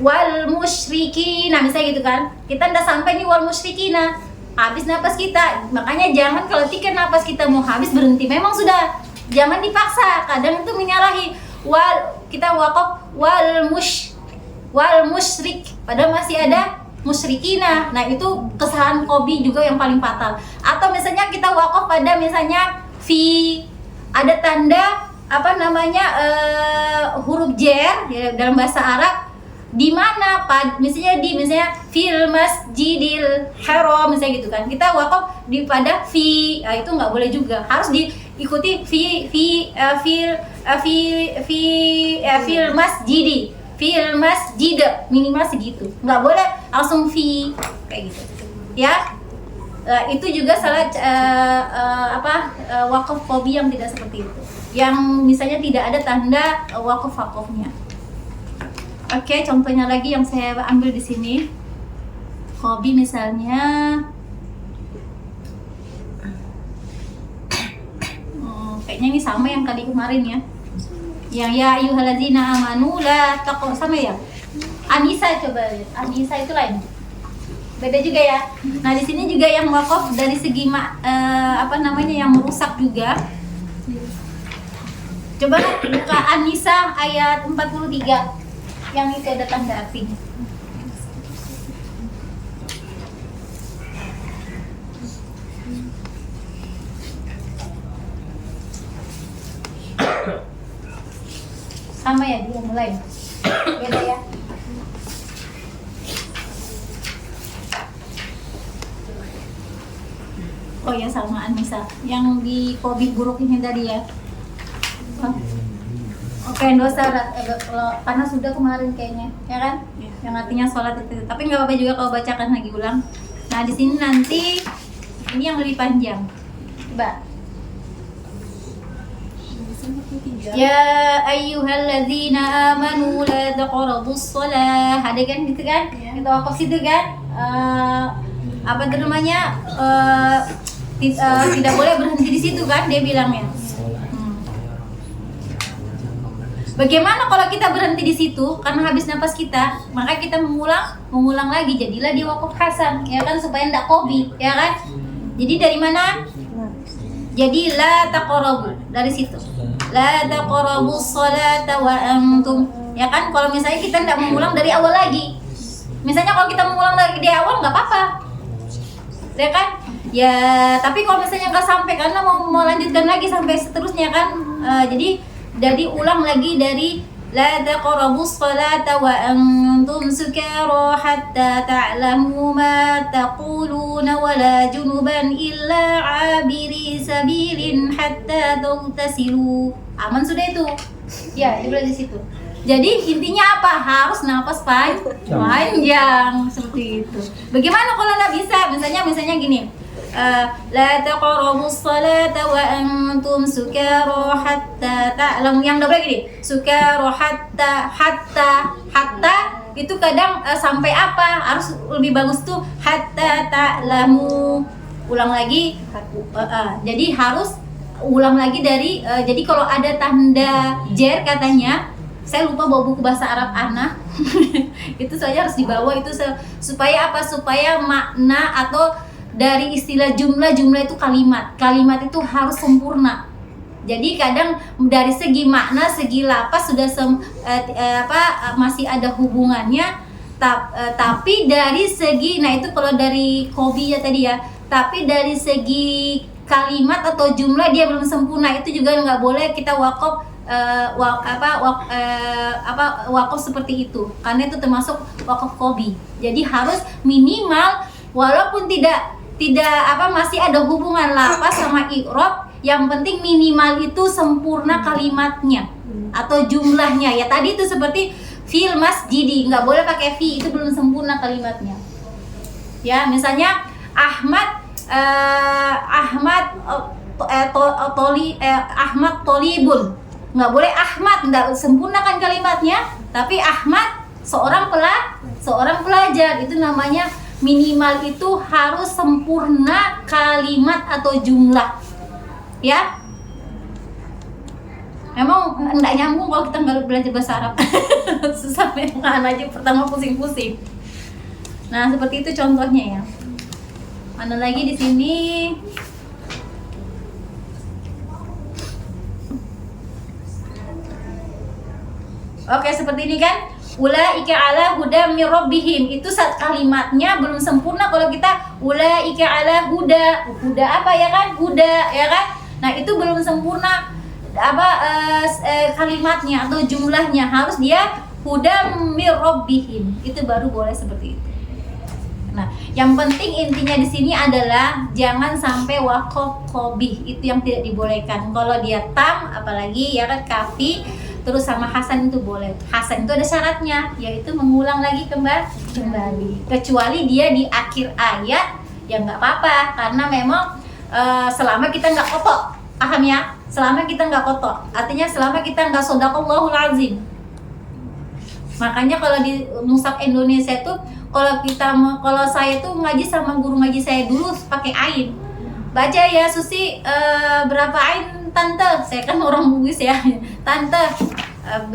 Speaker 2: wal musyrikina, misalnya gitu kan. Kita udah sampai nih wal musyrikina, habis napas kita. Makanya jangan kalau tiket napas kita mau habis berhenti, memang sudah, jangan dipaksa. Kadang itu menyalahi kita wakaf wal musyrik padahal masih ada musyrikina. Nah, itu kesalahan qobih juga yang paling fatal. Atau misalnya kita wakaf pada misalnya fi, ada tanda huruf jer, ya, dalam bahasa Arab, di mana misalnya fil masjidil haram, misalnya gitu kan. Kita wakaf pada fi, itu nggak boleh juga. Harus diikuti fil masjidi, fil masjid, minimal segitu. Nggak boleh langsung fi kayak gitu, ya. Itu juga salah wakaf qobih yang tidak seperti itu, yang misalnya tidak ada tanda wakafnya. Oke, contohnya lagi yang saya ambil di sini qobih misalnya kayaknya ini sama yang tadi kemarin, ya. Yang ya ayyuhallazina amanu la taqul, sama ya. Anisa, coba lihat. Anisa itu lain. Beda juga, ya. Nah, di sini juga yang wakaf dari segi yang merusak juga. Coba buka An-Nisa ayat 43 yang itu ada tanda artinya. Sama ya dia mulai. Beda ya. Oh ya samaan misal yang di Kobi buruk ini tadi ya. Oke, dosa karena sudah kemarin kayaknya, ya kan?
Speaker 3: Ya.
Speaker 2: Yang artinya sholat itu. Tapi nggak apa-apa juga kalau bacakan lagi ulang. Nah di sini nanti ini yang lebih panjang. Coba. Ya ayyuhalladzina amanu la taqrabus shalah. Ada kan gitu kan?
Speaker 3: Ya.
Speaker 2: Kita wakaf situ kan? Apa itu namanya? Tidak boleh berhenti di situ kan dia bilangnya. Bagaimana kalau kita berhenti di situ karena habis nafas kita, maka kita mengulang lagi, jadilah dia wakaf hasan, ya kan, supaya tidak kobi, ya kan? Jadi dari mana? Jadi la taqrabu, dari situ. La taqrabus sholata wa antum, ya kan? Kalau misalnya kita tidak mengulang dari awal lagi, misalnya kalau kita mengulang dari awal nggak apa-apa, ya kan? Ya, tapi kalau misalnya nggak sampai karena mau lanjutkan lagi sampai seterusnya kan, jadi ulang lagi dari la taqrabus salata wa antum sukara hatta ta'lamu ma taquluna wa la junuban illa 'abiri sabilin hatta taghtasilu. Aman sudah itu. Ya, itu di situ. Jadi intinya apa? Harus nafas panjang seperti itu. Bagaimana kalau nggak bisa? Misalnya gini. La taqrabus salata wa antum sukara hatta ta'lamu. Yang double gini. Sukara hatta itu kadang sampai apa? Harus lebih bagus tuh hatta ta'lamu. Ulang lagi. Jadi harus ulang lagi dari jadi kalau ada tanda jer katanya, saya lupa bawa buku bahasa Arab Ana. Itu saja harus dibawa itu supaya apa? Supaya makna atau dari istilah jumlah itu kalimat itu harus sempurna. Jadi kadang dari segi makna, segi lapas sudah masih ada hubungannya, tapi dari segi, nah itu kalau dari Kobi ya tadi ya, tapi dari segi kalimat atau jumlah dia belum sempurna, itu juga nggak boleh kita wakaf wakaf seperti itu, karena itu termasuk wakaf Kobi. Jadi harus minimal walaupun tidak masih ada hubungan lapas sama i'rab, yang penting minimal itu sempurna kalimatnya atau jumlahnya. Ya tadi itu seperti fil masjidi, nggak boleh pakai fi, itu belum sempurna kalimatnya. Ya misalnya Ahmad tolibun, nggak boleh Ahmad, nggak sempurnakan kalimatnya, tapi Ahmad seorang pelajar, itu namanya minimal itu harus sempurna kalimat atau jumlah, ya. Memang nggak nyambung kalau kita nggak belajar bahasa Arab. Susah memang aja pertama pusing-pusing. Nah seperti itu contohnya ya. Mana lagi di sini? Oke seperti ini kan. Ulaika ala huda mir rabbihim, itu saat kalimatnya belum sempurna kalau kita ulaika ala huda apa ya kan, huda ya kan. Nah itu belum sempurna kalimatnya atau jumlahnya, harus dia huda mir rabbihim, itu baru boleh seperti itu. Nah yang penting intinya di sini adalah jangan sampai wakaf qobih, itu yang tidak dibolehkan. Kalau dia tam apalagi ya kan kafi terus sama hasan itu boleh. Hasan itu ada syaratnya, yaitu mengulang lagi kembali. Kecuali dia di akhir ayat, ya nggak apa-apa, karena memang selama kita nggak kotor, paham ya? Selama kita nggak kotor, artinya selama kita nggak shadaqallahul azim. Makanya kalau di Mushaf Indonesia itu, kalau saya tuh ngaji sama guru ngaji saya dulu pakai ain. Baca ya Susi, berapa ain tante? Saya kan orang Bugis ya. Tante,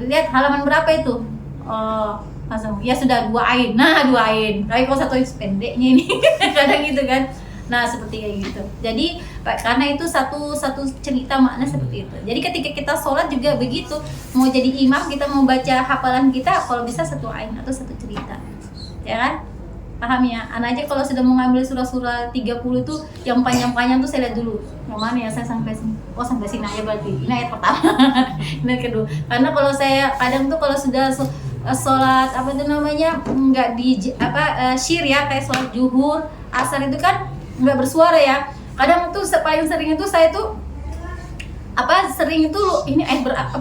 Speaker 2: lihat halaman berapa itu? Oh, langsung ya sudah 2 ain. Nah, 2 ain. Tapi kalau satu pendeknya ini kadang gitu kan. Nah, seperti kayak gitu. Jadi, karena itu satu cerita makna seperti itu. Jadi ketika kita sholat juga begitu. Mau jadi imam, kita mau baca hafalan kita, kalau bisa 1 ain atau 1 cerita. Ya kan? Paham ya? Anak aja kalau sudah mau ngambil surah-surah 30 itu yang panjang-panjang tuh saya lihat dulu. Yang mana ya saya sampai sini. Oh, sampai sini aja berarti. Ini ayat pertama. Ini ayat kedua. Karena kalau saya kadang tuh kalau sudah sholat apa itu namanya nggak di syir ya, kayak sholat zuhur, asar itu kan nggak bersuara ya. Kadang tuh paling sering itu saya tuh sering itu ini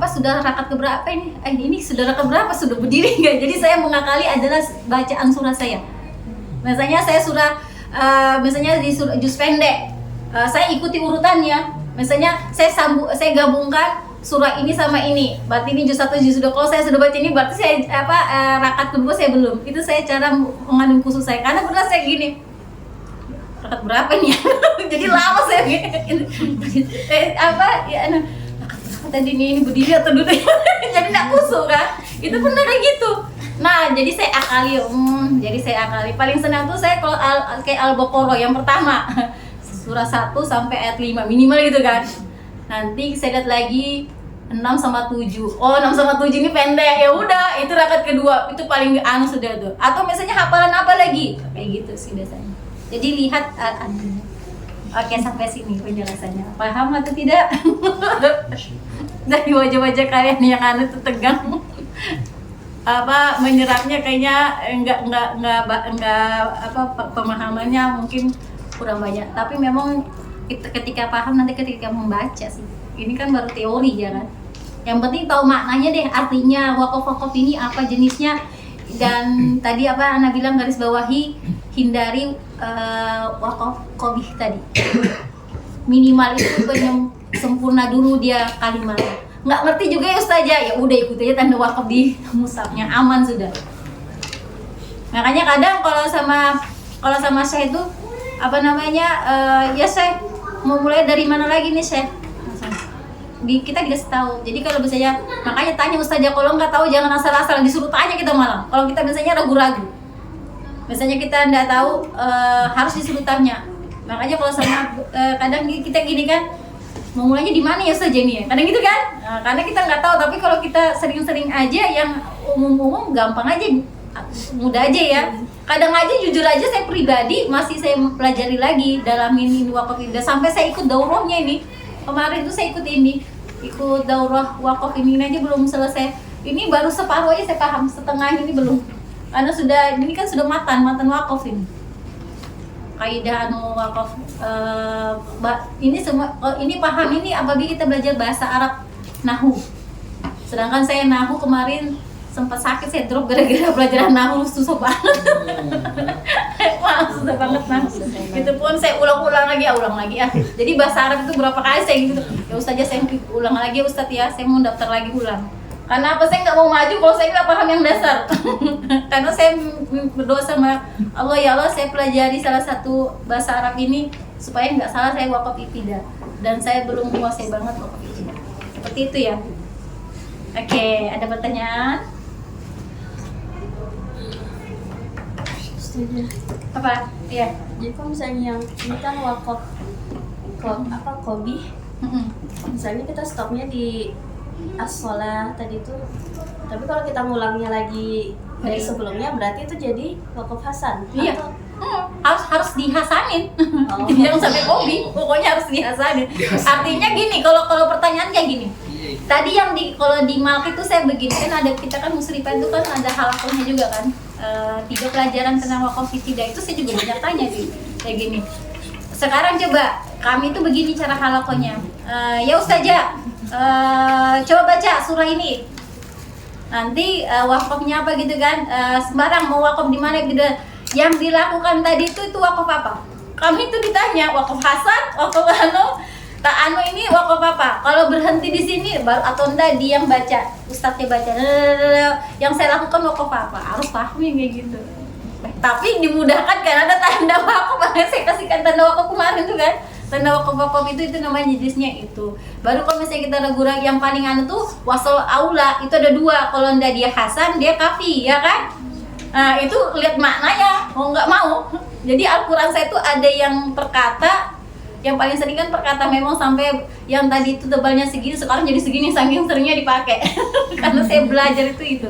Speaker 2: sudah rakaat keberapa ini sudah rakaat berapa, sudah berdiri nggak? Jadi saya mengakali adalah bacaan surah saya. Misalnya saya misalnya di juz pendek, saya ikuti urutannya. Misalnya saya gabungkan surah ini sama ini, berarti ini juz 1 juz 2. Kalau saya sudah baca ini berarti saya rakaat kedua saya belum. Itu saya cara mengandung khusus saya, karena pernah saya gini, rakaat berapa nih ya? Jadi lama saya rakaat tadi ini berdiri atau duduk. Jadi nggak khusyuk kan, itu benar kayak gitu. Nah, jadi saya akali. Paling senang tuh saya kalau kayak Al-Baqarah yang pertama. Surah 1 sampai ayat 5 minimal gitu kan. Nanti saya lihat lagi 6 sama 7. Oh, 6 sama 7 ini pendek. Ya udah, itu rakaat kedua. Itu paling sudah tuh. Atau misalnya hafalan apa lagi? Kayak gitu sih biasanya. Jadi lihat Oke, sampai sini penjelasannya. Paham atau tidak? Dari wajah-wajah kalian yang tuh tegang. Menyerapnya kayaknya enggak pemahamannya mungkin kurang banyak, tapi memang ketika paham nanti ketika membaca sih, ini kan baru teori ya kan, yang penting tahu maknanya deh, artinya wakaf ini apa jenisnya, dan tadi Ana bilang garis bawahi hindari wakaf qabih tadi. Minimal itu sempurna dulu dia kalimatnya. Nggak ngerti juga ya Ustazah, ya udah ikut aja tanda wakaf di mushafnya, aman sudah. Makanya kadang kalau sama saya itu ya saya mau mulai dari mana lagi nih saya, kita dikasih tahu. Jadi kalau misalnya, makanya tanya Ustazah, kalau nggak tahu jangan asal-asal disuruh tanya kita malah. Kalau kita misalnya ragu-ragu, misalnya kita nggak tahu, harus disuruh tanya. Makanya kalau sama kadang kita gini kan, mau mulainya di mana ya Ustazah ini ya? Kadang gitu kan? Nah, karena kita nggak tahu, tapi kalau kita sering-sering aja yang umum-umum gampang aja, mudah aja ya. Kadang aja jujur aja saya pribadi masih saya pelajari lagi dalamin wakaf ini. Sampai saya ikut daurahnya ini. Kemarin tuh saya ikut daurah wakaf ini aja belum selesai. Ini baru separuh aja saya paham, setengah ini belum. Karena ini kan sudah matan wakaf ini. Kaidah wakaf ini semua ini paham ini apabila kita belajar bahasa Arab nahwu. Sedangkan saya nahwu kemarin sempat sakit, saya drop gara-gara pelajaran nahwu, susah banget. Susah banget nahwu. Itu pun saya ulang lagi. Jadi bahasa Arab itu berapa kali saya gitu. Ya Ustazah saya ulang lagi Ustaz ya, saya mau daftar lagi ulang. Karena saya nggak mau maju kalau saya nggak paham yang dasar. Karena saya berdoa sama Allah, ya Allah saya pelajari salah satu bahasa Arab ini supaya nggak salah saya wakaf ibtidah, dan saya belum menguasai banget wakaf ibtidah. Seperti itu ya. Oke, ada pertanyaan? Apa? Iya.
Speaker 3: Jadi kalau misalnya yang ini kan wakaf qabih, misalnya kita stopnya di as-shalah tadi tuh, tapi kalau kita ngulangnya lagi dari sebelumnya berarti itu jadi wakaf hasan.
Speaker 2: Iya. Harus dihasanin. Jangan sampai hobi, pokoknya harus dihasanin. Artinya gini, kalau pertanyaan kayak gini. Tadi yang kalau di Malk itu saya begini kan, kita kan musrifah itu kan ada halakohnya juga kan. 3 pelajaran tentang wakaf ibtidah itu saya juga banyak tanya sih kayak gini. Sekarang coba kami itu begini cara halakohnya. Ya Ustazah, coba baca surah ini. Nanti wakafnya apa gitu kan? Sembarang mau wakaf di mana gitu. Yang dilakukan tadi itu wakaf apa? Kami itu ditanya wakaf hasan, wakaf ini wakaf apa? Kalau berhenti di sini baru atau enggak dia yang baca, ustadznya baca. Yang saya lakukan wakaf apa? Harus paham kayak gitu. Tapi dimudahkan kan ada tanda wakaf. Makanya saya kasihkan tanda wakaf kemarin tuh kan. Tanda wakaf itu namanya jenisnya itu. Baru kalau misalnya kita ragu-ragu, yang paling tuh wasal aula itu ada 2. Kalau enggak dia hasan, dia kafi, ya kan? Nah, itu lihat maknanya, mau nggak mau. Jadi Al-Quran saya tuh ada yang perkata, yang paling sering kan perkata memang sampai yang tadi itu tebalnya segini, sekarang jadi segini, saking seringnya dipakai. Karena saya belajar itu.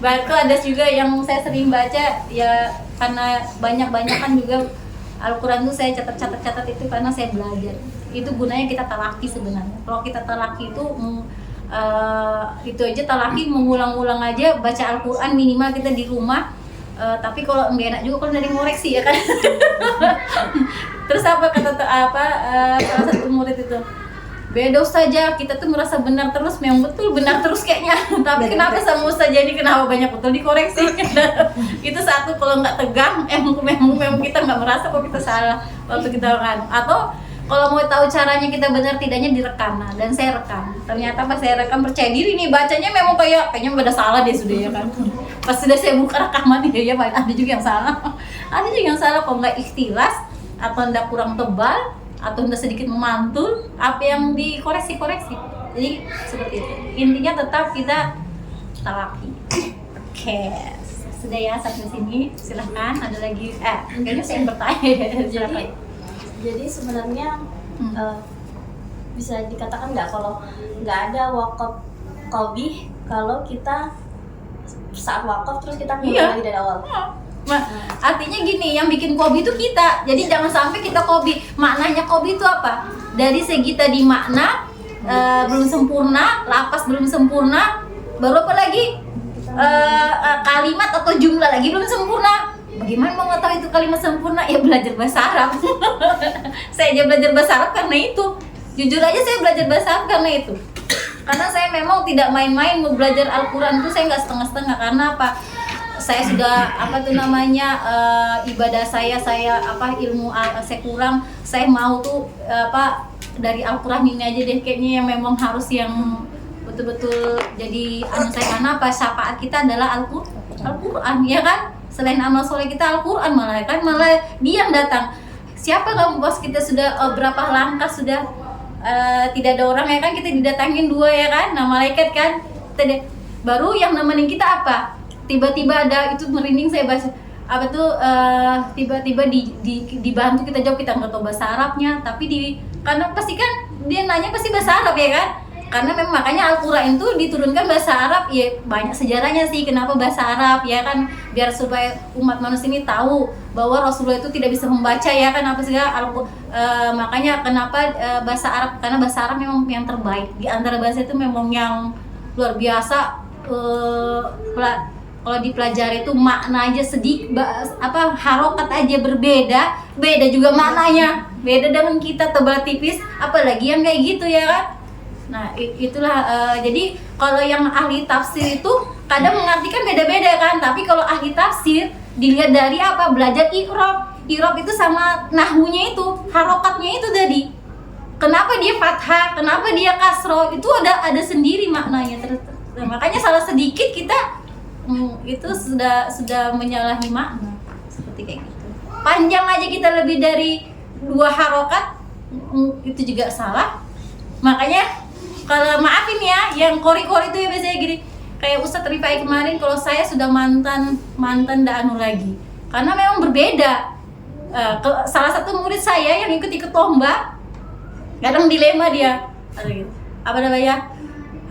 Speaker 2: Bahkan ada juga yang saya sering baca ya, karena banyak-banyakan juga Al-Quran tuh saya catat itu karena saya belajar. Itu gunanya kita talaki sebenarnya. Kalau kita talaki itu aja talaki, mengulang-ulang aja baca Al-Quran minimal kita di rumah. Tapi kalau nggak enak juga kalau dari ngoreksi ya kan. Terus apa kata salah satu murid itu, beda saja kita tuh merasa benar terus, memang betul benar terus kayaknya. Tapi kenapa sama Ustaz ini kenapa banyak betul dikoreksi? Itu satu, kalau nggak tegang, memang kita nggak merasa kok kita salah waktu kita kan. Atau kalau mau tahu caranya kita benar tidaknya direkam. Nah, dan saya rekam. Ternyata pas saya rekam percaya diri nih, bacanya memang kayaknya udah salah deh sudah ya kan. Pas sudah saya buka rekaman ya ada juga yang salah. Ada juga yang salah kalau nggak ikhtilas atau nggak kurang tebal atau udah sedikit memantul, apa yang dikoreksi. Jadi seperti itu. Intinya tetap kita talaki. Oke, sudah ya sampai sini. Silahkan ada lagi. Kayaknya saya yang bertanya.
Speaker 3: Jadi sebenarnya bisa dikatakan nggak kalau nggak ada wakaf qabih kalau kita saat wakaf terus kita mulai lagi dari awal.
Speaker 2: Nah, artinya gini, yang bikin kobi itu kita. Jadi jangan sampai kita kobi. Maknanya kobi itu apa? Dari segi tadi makna belum sempurna, lapas belum sempurna, baru apa lagi? Kalimat atau jumlah lagi belum sempurna. Bagaimana mau tahu itu kalimat sempurna? Ya belajar bahasa Arab. Saya aja belajar bahasa Arab karena itu. Jujur aja saya belajar bahasa Arab karena itu. Karena saya memang tidak main-main mau belajar Al-Quran itu, saya nggak setengah-setengah. Karena apa? Saya sudah ibadah saya ilmu saya kurang, saya mau tuh dari Al-Quran ini aja deh kayaknya yang memang harus yang betul-betul jadi saya, karena syafaat kita adalah Al-Quran ya kan, selain amal soleh kita Al-Quran, malah dia yang datang. Siapa kamu bos, kita sudah berapa langkah sudah tidak ada orang ya kan, kita didatangin 2 ya kan, nah malaikat kan, baru yang nemenin kita apa? Tiba-tiba ada itu merinding saya baca tiba-tiba dibantu kita jawab, kita nggak tahu bahasa Arabnya, tapi karena pasti kan dia nanya pasti bahasa Arab ya kan, karena memang makanya Al-Quran itu diturunkan bahasa Arab ya, banyak sejarahnya sih kenapa bahasa Arab ya kan, biar supaya umat manusia ini tahu bahwa Rasulullah itu tidak bisa membaca ya kan, apa sih makanya kenapa bahasa Arab, karena bahasa Arab memang yang terbaik di antara bahasa itu, memang yang luar biasa. Kalau dipelajari itu makna aja sedikit, harokat aja beda juga maknanya, beda dengan kita tebal tipis, apalagi yang kayak gitu ya kan. Nah itulah jadi kalau yang ahli tafsir itu kadang mengartikan beda-beda kan, tapi kalau ahli tafsir dilihat dari apa, belajar i'rab itu sama nahwunya itu, harokatnya itu tadi, kenapa dia fathah, kenapa dia kasroh, itu ada sendiri maknanya. Makanya salah sedikit kita itu sudah menyalahi makna, seperti kayak gitu. Panjang aja kita lebih dari 2 harokat itu juga salah. Makanya kalau maafin ya yang kori-kori itu ya biasanya gini, kayak Ustadz Rifai kemarin, kalau saya sudah mantan ndak anu lagi, karena memang berbeda. Salah satu murid saya yang ikut lomba, kadang dilema dia, apa namanya,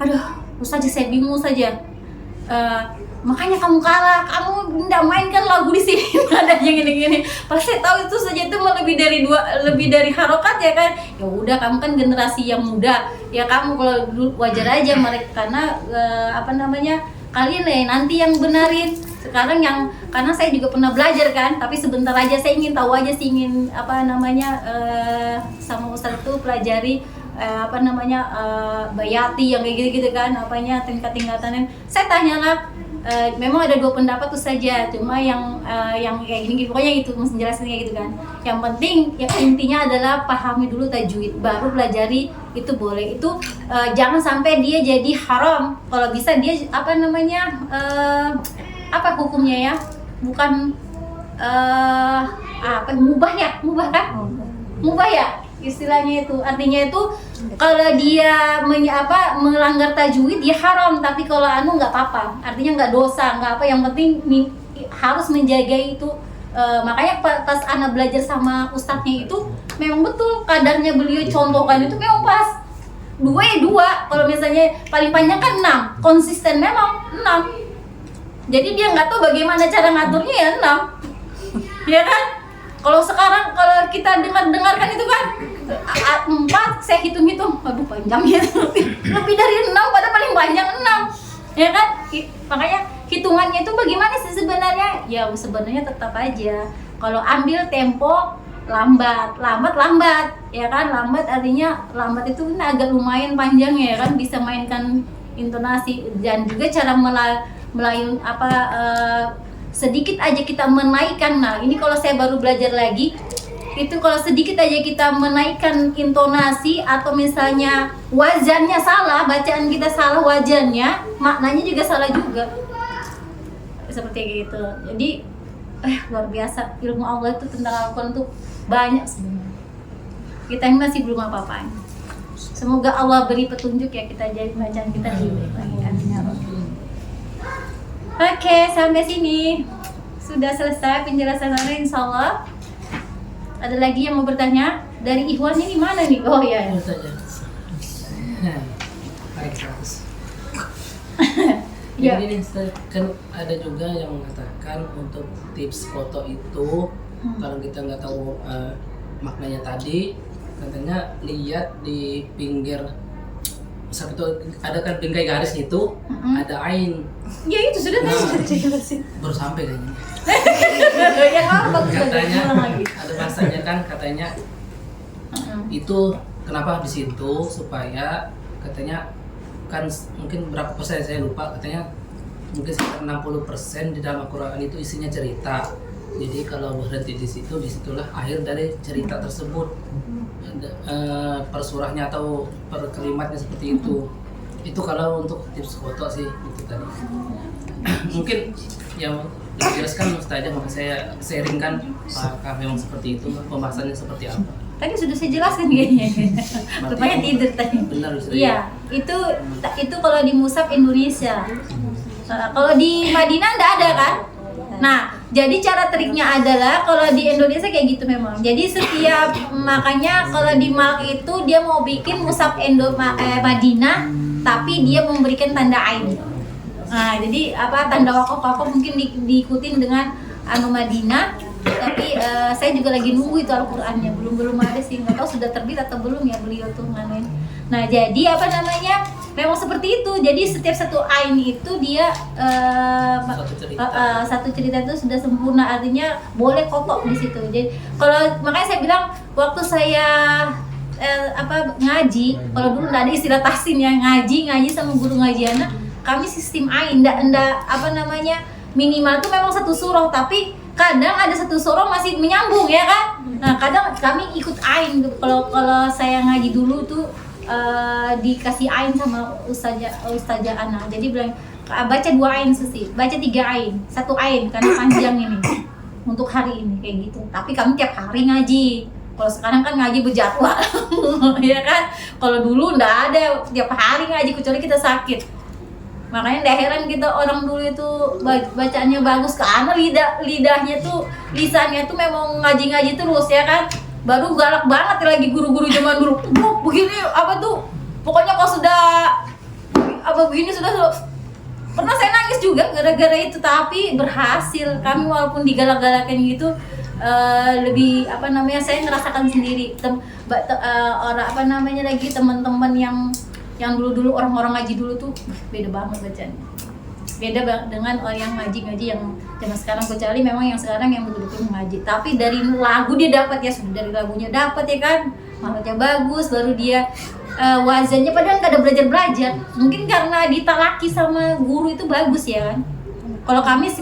Speaker 2: aduh Ustadz saya bingung saja. Makanya kamu kalah, kamu nggak mainkan lagu di sini, ada yang gini-gini. Pas saya tahu itu saja itu lebih dari harokat ya kan. Ya udah, kamu kan generasi yang muda, ya kamu kalau dulu wajar aja mereka, karena kalian ya nanti yang benarin. Sekarang karena saya juga pernah belajar kan, tapi sebentar aja saya ingin tahu aja sih, ingin sama Ustadz itu pelajari bayati yang kayak gitu-gitu kan, tingkat-tingkatannya. Saya tanyalah, memang ada 2 pendapat tuh saja, cuma yang kayak gini pokoknya itu mesti jelasin kayak gitu kan. Yang penting yang intinya adalah pahami dulu tajwid, baru pelajari itu boleh. Itu jangan sampai dia jadi haram. Kalau bisa dia hukumnya ya, bukan mubah ya istilahnya itu. Artinya itu kalau dia melanggar tajwid dia haram, tapi kalau nggak apa-apa, artinya nggak dosa, nggak apa, yang penting harus menjaga itu. Makanya pas anak belajar sama ustadznya itu memang betul kadarnya beliau contohkan itu memang pas 2 kalau misalnya paling panjang kan 6, konsisten memang 6. Jadi dia nggak tahu bagaimana cara ngaturnya ya 6. Ya kan? Kalau sekarang kalau kita dengarkan itu kan 4, saya hitung-hitung, aduh panjangnya lebih dari 6, padahal paling panjang 6. Ya kan? Makanya hitungannya itu bagaimana sih sebenarnya? Ya sebenarnya tetap aja kalau ambil tempo lambat, ya kan? Lambat artinya lambat itu kan agak lumayan panjang ya kan, bisa mainkan intonasi dan juga cara melayu sedikit aja kita menaikkan. Nah ini kalau saya baru belajar lagi itu, kalau sedikit aja kita menaikkan intonasi atau misalnya wazannya salah, bacaan kita salah wazannya, maknanya juga salah juga, seperti gitu. Jadi luar biasa ilmu Allah itu tentang Al-Quran tuh banyak sebenarnya. Kita ini masih belum apa-apanya. Semoga Allah beri petunjuk ya, kita jadi bacaan kita diberikan. Oke, sampai sini sudah selesai penjelasan Anda, insya Allah. Ada lagi yang mau bertanya? Dari Ikhwan ini mana nih? Oh iya.
Speaker 1: Baik, 100.
Speaker 2: Ya.
Speaker 1: Ini kan ada juga yang mengatakan untuk tips foto itu kalau kita nggak tahu maknanya tadi, katanya lihat di pinggir saat itu ada kan bingkai garis itu ada ain.
Speaker 2: Ya itu sudah tadi jelasin.
Speaker 1: Baru sampai kayaknya.
Speaker 2: Yang apa
Speaker 1: Katanya
Speaker 2: lagi?
Speaker 1: ada bahasanya kan katanya itu kenapa di situ supaya katanya kan mungkin berapa persen saya lupa, katanya mungkin sekitar 60% di dalam Al-Quran itu isinya cerita. Jadi kalau berhenti di situ, disitulah akhir dari cerita tersebut. Per surahnya atau per kalimatnya seperti itu. Itu kalau untuk tips foto sih itu tadi. Mungkin yang dijelaskan Ustazah, maka saya sharingkan apakah memang seperti itu, pembahasannya seperti apa.
Speaker 2: Tadi sudah saya jelaskan kayaknya. Rupanya tidur tadi.
Speaker 1: Benar Ustazah.
Speaker 2: Iya, itu kalau di Mushaf Indonesia. Kalau di Madinah enggak ada kan? Nah, jadi cara triknya adalah kalau di Indonesia kayak gitu memang. Jadi setiap makanya kalau di Malk itu dia mau bikin Mushaf Madinah, tapi dia memberikan tanda ain. Nah, jadi tanda wakaf mungkin diikutin dengan Madinah, tapi saya juga lagi nunggu itu Al-Qur'annya, belum ada sih, nggak tahu sudah terbit atau belum ya beliau tuh nganuin. Nah, jadi memang seperti itu. Jadi setiap satu ain itu dia satu cerita itu sudah sempurna, artinya boleh kotok di situ. Jadi makanya saya bilang waktu saya ngaji, kalau dulu nggak ada istilah tahsin ya, ngaji sama guru ngaji anak, kami sistem ain, ndak minimal tuh memang satu surah, tapi kadang ada satu surah masih menyambung ya kan. Nah kadang kami ikut ain. Kalau saya ngaji dulu tuh dikasih ain sama ustazah Ana, jadi bilang baca 2 ain sih, baca 3 ain, 1 ain karena panjang ini untuk hari ini kayak gitu. Tapi kami tiap hari ngaji. Kalau sekarang kan ngaji berjadwal ya kan. Kalau dulu ndak ada tiap hari ngaji kecuali kita sakit. Makanya ndak heran kita orang dulu itu bacaannya bagus karena lidahnya tuh, lisannya tuh memang ngaji terus ya kan. Baru galak banget lagi guru-guru zaman dulu. Begini pokoknya kalau sudah begini sudah pernah saya nangis juga gara-gara itu, tapi berhasil. Kami walaupun digalak-galakin gitu lebih saya ngerasakan sendiri teman-teman yang dulu orang-orang ngaji dulu tuh beda banget bacanya. Beda dengan orang yang ngaji yang zaman sekarang, kecuali memang yang sekarang yang betul-betul mengaji. Tapi dari lagu dia dapat ya, sudah dari lagunya dapat ya kan, maknanya bagus, baru dia wazannya padahal nggak ada belajar. Mungkin karena ditalaki sama guru itu bagus ya kan.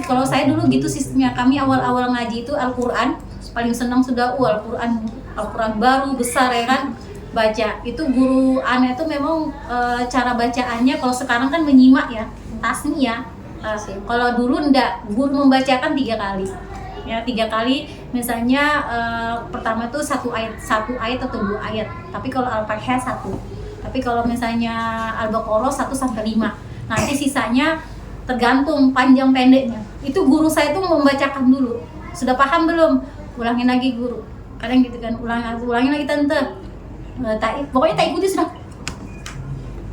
Speaker 2: Kalau saya dulu gitu sistemnya, kami awal-awal ngaji itu Al-Quran, paling senang sudah Al-Quran baru besar ya kan, baca. Itu guru Ana itu memang cara bacaannya, kalau sekarang kan menyimak ya, tasmiyah. Kalau dulu ndak, guru membacakan 3 kali. Ya 3 kali, misalnya pertama tuh 1 ayat atau 2 ayat. Tapi kalau Al-Fatihah 1. Tapi kalau misalnya Al-Baqarah 1 sampai 5. Nanti sisanya tergantung panjang pendeknya. Itu guru saya tuh membacakan dulu. Sudah paham belum? Ulangin lagi guru. Kadang gitu kan, ulangin lagi tante. Pokoknya tak ikuti sudah.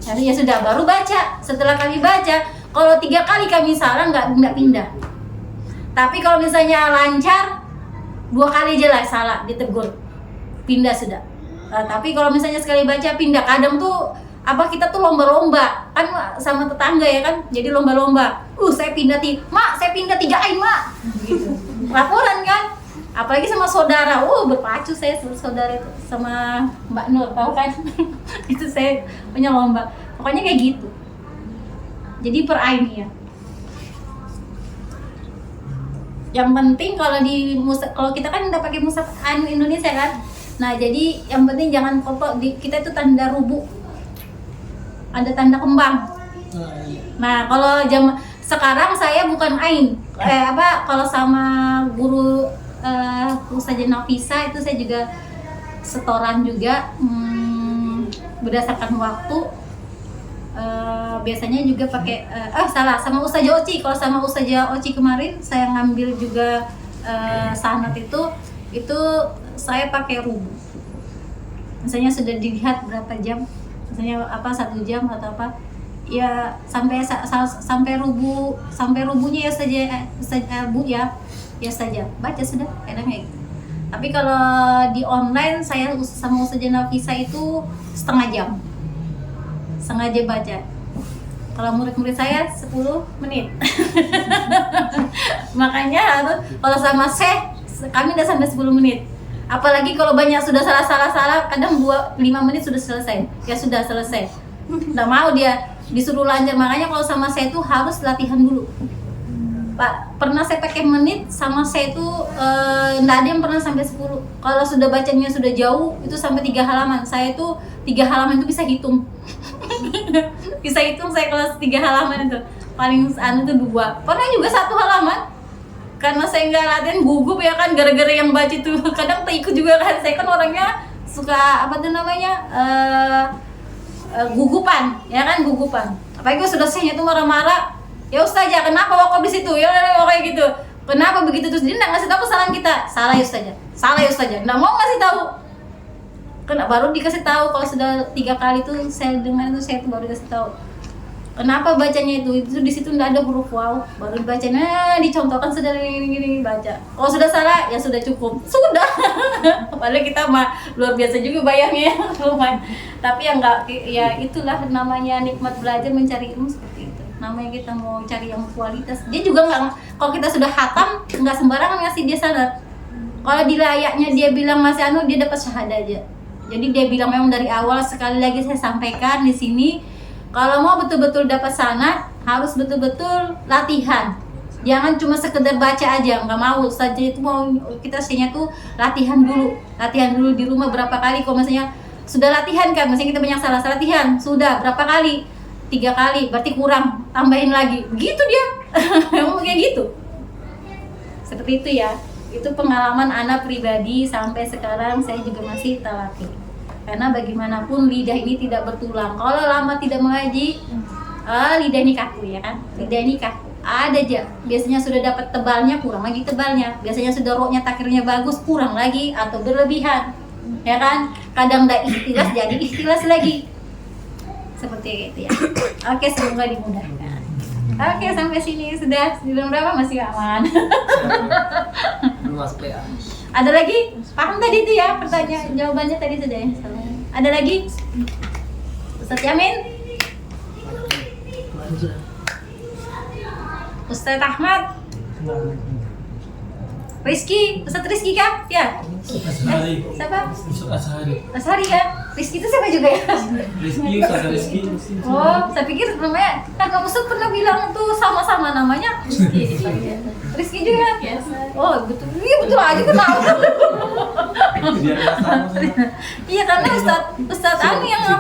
Speaker 2: Jadi ya sudah, baru baca. Setelah kami baca, Kalau 3 kali kami salah nggak pindah. Tapi kalau misalnya lancar 2 kali aja lah salah ditegur, pindah sudah. Tapi kalau misalnya sekali baca pindah, kadang tuh kita tuh lomba-lomba kan sama tetangga ya kan, jadi lomba-lomba. Saya pindah mak, saya pindah 3 ain mak, gitu. Laporan kan, apalagi sama saudara. Berpacu saya saudara itu sama Mbak Nur, tahu kan? Itu saya punya lomba. Pokoknya kayak gitu. Jadi per ain ya. Yang penting kalau kita kan udah pakai mushaf Indonesia kan. Nah, jadi yang penting jangan foto kita itu tanda rubu. Ada tanda kembang. Nah, kalau sekarang saya bukan ain. Kalau sama guru Ustazah Nafisa itu saya juga setoran juga berdasarkan waktu. Biasanya juga pakai salah sama Ustazah Oci. Kalau sama Ustazah Oci kemarin saya ngambil juga sanad itu saya pakai rubu. Misalnya sudah dilihat berapa jam, misalnya 1 jam atau apa, ya sampai rubunya ya saja Bu ya saja baca sudah kadang kayak gitu. Tapi kalau di online saya sama Ustazah Nafisa itu setengah jam baca. Kalau murid-murid saya 10 menit. Makanya kalau sama kami udah sampai 10 menit. Apalagi kalau banyak sudah salah, kadang 5 menit sudah selesai. Ya sudah selesai. Nggak mau dia disuruh lanjut. Makanya kalau sama saya itu harus latihan dulu. Pak, pernah saya pakai menit, sama saya itu nggak ada yang pernah sampai 10. Kalau sudah bacanya sudah jauh, itu sampai 3 halaman. Saya itu 3 halaman itu bisa hitung. Bisa hitung saya kalau 3 halaman itu. Paling itu 2. Pernah juga 1 halaman. Karena saya nggak latihan gugup ya kan, gara-gara yang baca itu. Kadang terikut juga kan, saya kan orangnya suka gugupan, ya kan, gugupan. Apalagi kalau sudah saya itu marah-marah, ya Ustazah kenapa wakaf di situ, ya kayak gitu, kenapa begitu, terus dia nggak ngasih tahu kesalahan kita. Salah ya Ustazah, nggak mau ngasih tahu. Kena baru dikasih tahu kalau sudah 3 kali tuh saya dengar itu, saya tuh baru dikasih tahu. Kenapa bacanya itu di situ nggak ada huruf waw, baru dibacanya dicontohkan sudah gini baca. Kalau sudah salah ya sudah cukup, sudah. Padahal kita luar biasa juga bayangnya, tapi ya nggak, ya itulah namanya nikmat belajar, mencari ilmu seperti itu. Namanya kita mau cari yang kualitas. Dia juga nggak, kalau kita sudah hatam nggak sembarangan ngasih dia sanad. Kalau di layaknya dia bilang masih dia dapat syahadah aja. Jadi dia bilang memang dari awal, sekali lagi saya sampaikan di sini. Kalau mau betul-betul dapat sanad, harus betul-betul latihan. Jangan cuma sekedar baca aja, nggak mau saja itu mau kita sehnya tuh latihan dulu di rumah berapa kali. Kalau misalnya sudah latihan kan, misalnya kita banyak salah latihan, sudah berapa kali? 3 kali, berarti kurang, tambahin lagi. Begitu dia, memang kayak gitu. Seperti itu ya. Itu pengalaman anak pribadi sampai sekarang saya juga masih terlatih. Karena bagaimanapun lidah ini tidak bertulang. Kalau lama tidak mengaji, lidah ini kaku ya kan? Lidah ini kaku. Ada aja. Biasanya sudah dapat tebalnya, kurang lagi tebalnya. Biasanya sudah roknya takirnya bagus, kurang lagi atau berlebihan. Ya kan? Kadang tidak ikhtilas jadi ikhtilas lagi. Seperti itu ya. Oke, semoga dimudahkan. Oke, sampai sini sudah. Sebelum berapa masih aman. Ada lagi? Paham tadi itu ya pertanyaan, jawabannya tadi sudah ya. Ada lagi? Ustaz Yamin? Ustaz Ahmad? Rizky? Ustaz Rizky kah? Ya?
Speaker 4: Ashari.
Speaker 2: Siapa?
Speaker 4: Ashari.
Speaker 2: Ashari ya? Rizky itu siapa juga ya?
Speaker 4: Rizky, Ustaz Rizky.
Speaker 2: Oh, saya pikir namanya, kan Kak Ustaz pernah bilang tuh sama-sama namanya Rizky. Rizky juga?
Speaker 3: Yes.
Speaker 2: Oh, betul. Iya betul aja kenal.
Speaker 4: Biar sama.
Speaker 2: Iya karena Ustaz Ani yang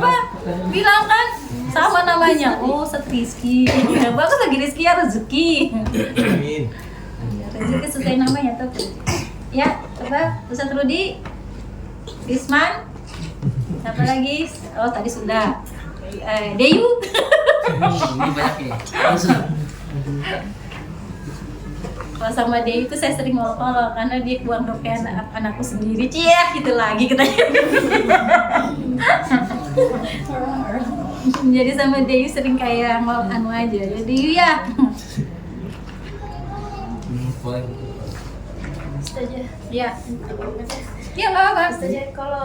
Speaker 2: bilang kan sama namanya. Oh, Ustaz Rizky. Bagus lagi Rizky ya, rezeki.
Speaker 4: Amin.
Speaker 2: Rezeki sesuai namanya tuh. Ya, coba Ustaz Rudi, Risman, siapa lagi? Oh tadi sudah. Deyu.
Speaker 1: Ini banyak ya.
Speaker 2: Kalau sama Deyu itu saya sering ngolok karena dia buang rok kayak anakku sendiri. Cie, gitu lagi katanya. Jadi sama dia sering kayak anu aja. Jadi ya.
Speaker 4: Paling
Speaker 3: Ustazah.
Speaker 2: Ya. Ya nggak apa-apa.
Speaker 3: Ustazah, kalau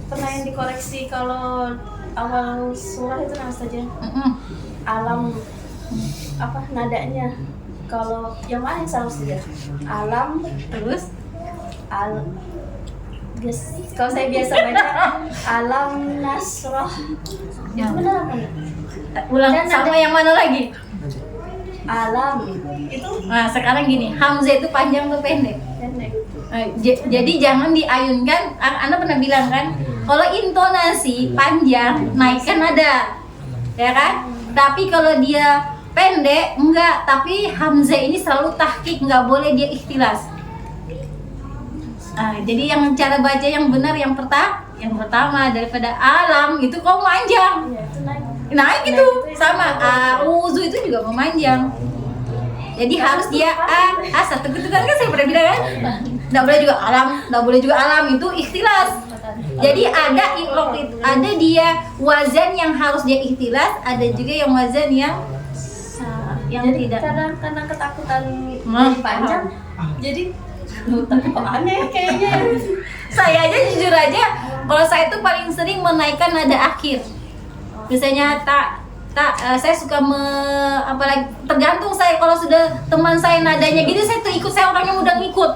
Speaker 3: pernah yang dikoreksi kalau awal surah itu nah Ustazah, alam apa nadanya, kalau yang mana yang salah Ustazah? Alam
Speaker 2: Terus
Speaker 3: kalau saya biasa baca alam nasroh,
Speaker 2: Ya.
Speaker 3: itu benar apa nih?
Speaker 2: ulang
Speaker 3: Dan
Speaker 2: sama
Speaker 3: ada-
Speaker 2: yang mana lagi?
Speaker 3: Alam itu
Speaker 2: Nah sekarang gini, hamzah itu panjang atau pendek?
Speaker 3: pendek.
Speaker 2: Jadi jangan diayunkan. Anda pernah bilang kan, kalau intonasi panjang naikkan nada, ya kan? Tapi kalau dia pendek enggak. Tapi hamzah ini selalu tahqiq, nggak boleh dia ikhtilas. Jadi yang cara baca yang benar yang pertama daripada alam itu kau panjang.
Speaker 3: Iya, itu naik.
Speaker 2: Naik itu sama auzu itu juga memanjang. Jadi harus dia satu gitu kan saya pernah bilang kan. Enggak boleh juga alam, enggak boleh juga alam itu ikhtilas. Jadi ada dia wazan yang harus dia ikhtilas, ada juga yang wazan yang
Speaker 3: Jadi
Speaker 2: tidak.
Speaker 3: karena ketakutan
Speaker 2: Nah.
Speaker 3: jadi panjang, jadi kok aneh kayaknya.
Speaker 2: Saya aja jujur aja, kalau saya tuh paling sering menaikkan nada akhir. Misalnya saya suka apalagi tergantung saya, kalau sudah teman saya nadanya gitu saya tuh ikut, saya orangnya mudah ngikut.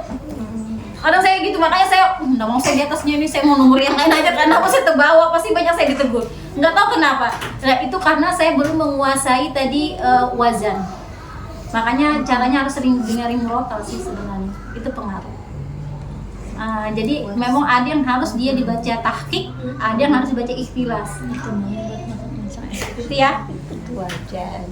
Speaker 2: Kadang saya gitu, makanya saya nggak mau saya di atasnya ini, saya mau nomor yang lain aja karena apa saya terbawa, pasti banyak saya ditegur. Nggak tahu kenapa. Nah, itu karena saya belum menguasai tadi wazan. Makanya caranya harus sering dengerin murotal sih sebenarnya. Itu pengaruh. Jadi memang ada yang harus dia dibaca tahqiq, ada yang harus dibaca ikhtilas. Itu ya.
Speaker 5: Wajan.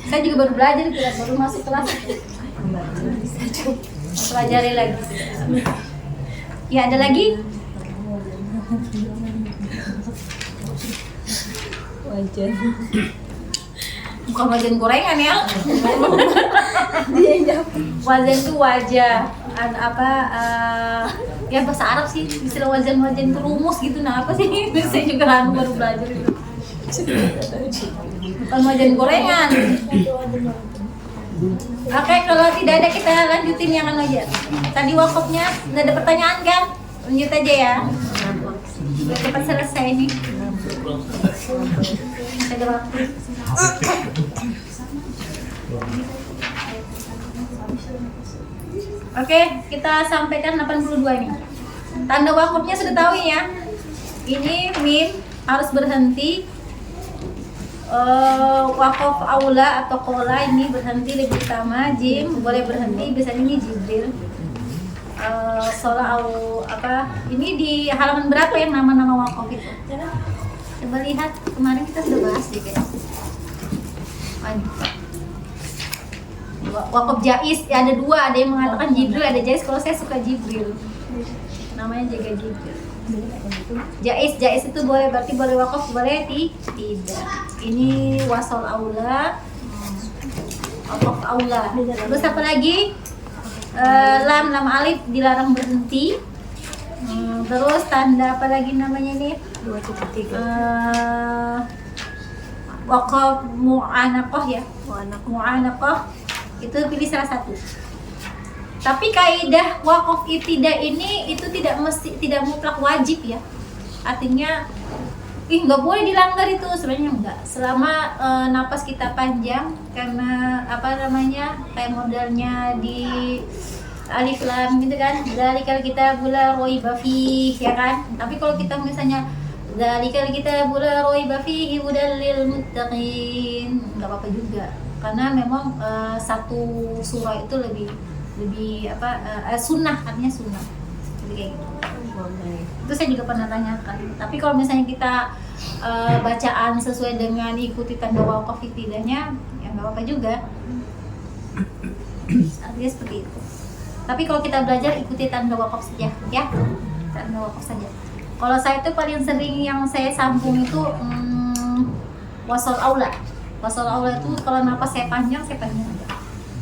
Speaker 2: Saya juga baru belajar, baru masuk kelas. Pelajari lagi. Ya ada lagi?
Speaker 5: Wajan.
Speaker 2: Bukan wajan gorengan ya. Wajan itu wajah. Ya bahasa Arab sih, istilah wajan-wajan itu rumus gitu. Nah apa sih? Saya juga baru belajar itu. Bukan wajan gorengan. Oke, kalau tidak ada kita lanjutin yang aja. Tadi wakafnya nggak ada pertanyaan kan? Lanjut aja ya. Biar cepat selesai nih. Ada waktu. Oke, kita sampaikan 82 nih. Tanda wakafnya sudah tahu ya. Ini mim harus berhenti. Wakaf aula atau kola ini berhenti lebih utama. Jim boleh berhenti, biasanya ini Jibril. Ini di halaman berapa yang nama-nama wakaf itu? Coba lihat, kemarin kita sudah bahas deh kayaknya. Wakaf jais ya, ada dua, ada yang mengatakan Jibril, ada jais. Kalau saya suka Jibril, namanya jaga Jibril. Jais itu boleh, berarti boleh wakaf, boleh tidak. Ini wasol aula, wakaf aula. Terus apa lagi? Lam alif dilarang berhenti. Terus tanda apa lagi namanya ini?
Speaker 5: 2.3.
Speaker 2: Wakaf mu'anaqah ya. Mu'anaqah itu pilih salah satu. Tapi kaidah wakaf ibtida ini itu tidak mutlak wajib ya. Artinya nggak boleh dilanggar itu, sebenarnya enggak. Selama napas kita panjang, karena kayak modelnya di alif lam gitu kan. Dzalikal kitabul la raiba fihi ya kan. Tapi kalau kita misalnya dzalikal kitabul la raiba fihi hudal lil muttaqin, enggak apa-apa juga. Karena memang satu surah itu lebih sunnah, artinya sunnah. Jadi kayak gitu. Itu saya juga pernah tanyakan. Tapi kalau misalnya kita bacaan sesuai dengan ikuti tanda wakaf ibtidanya, ya nggak apa-apa juga. Artinya seperti itu. Tapi kalau kita belajar ikuti tanda wakaf saja, ya. Tanda wakaf saja. Kalau saya itu paling sering yang saya sambung itu wasol aula. Wasol aula itu kalau napas saya panjang aja.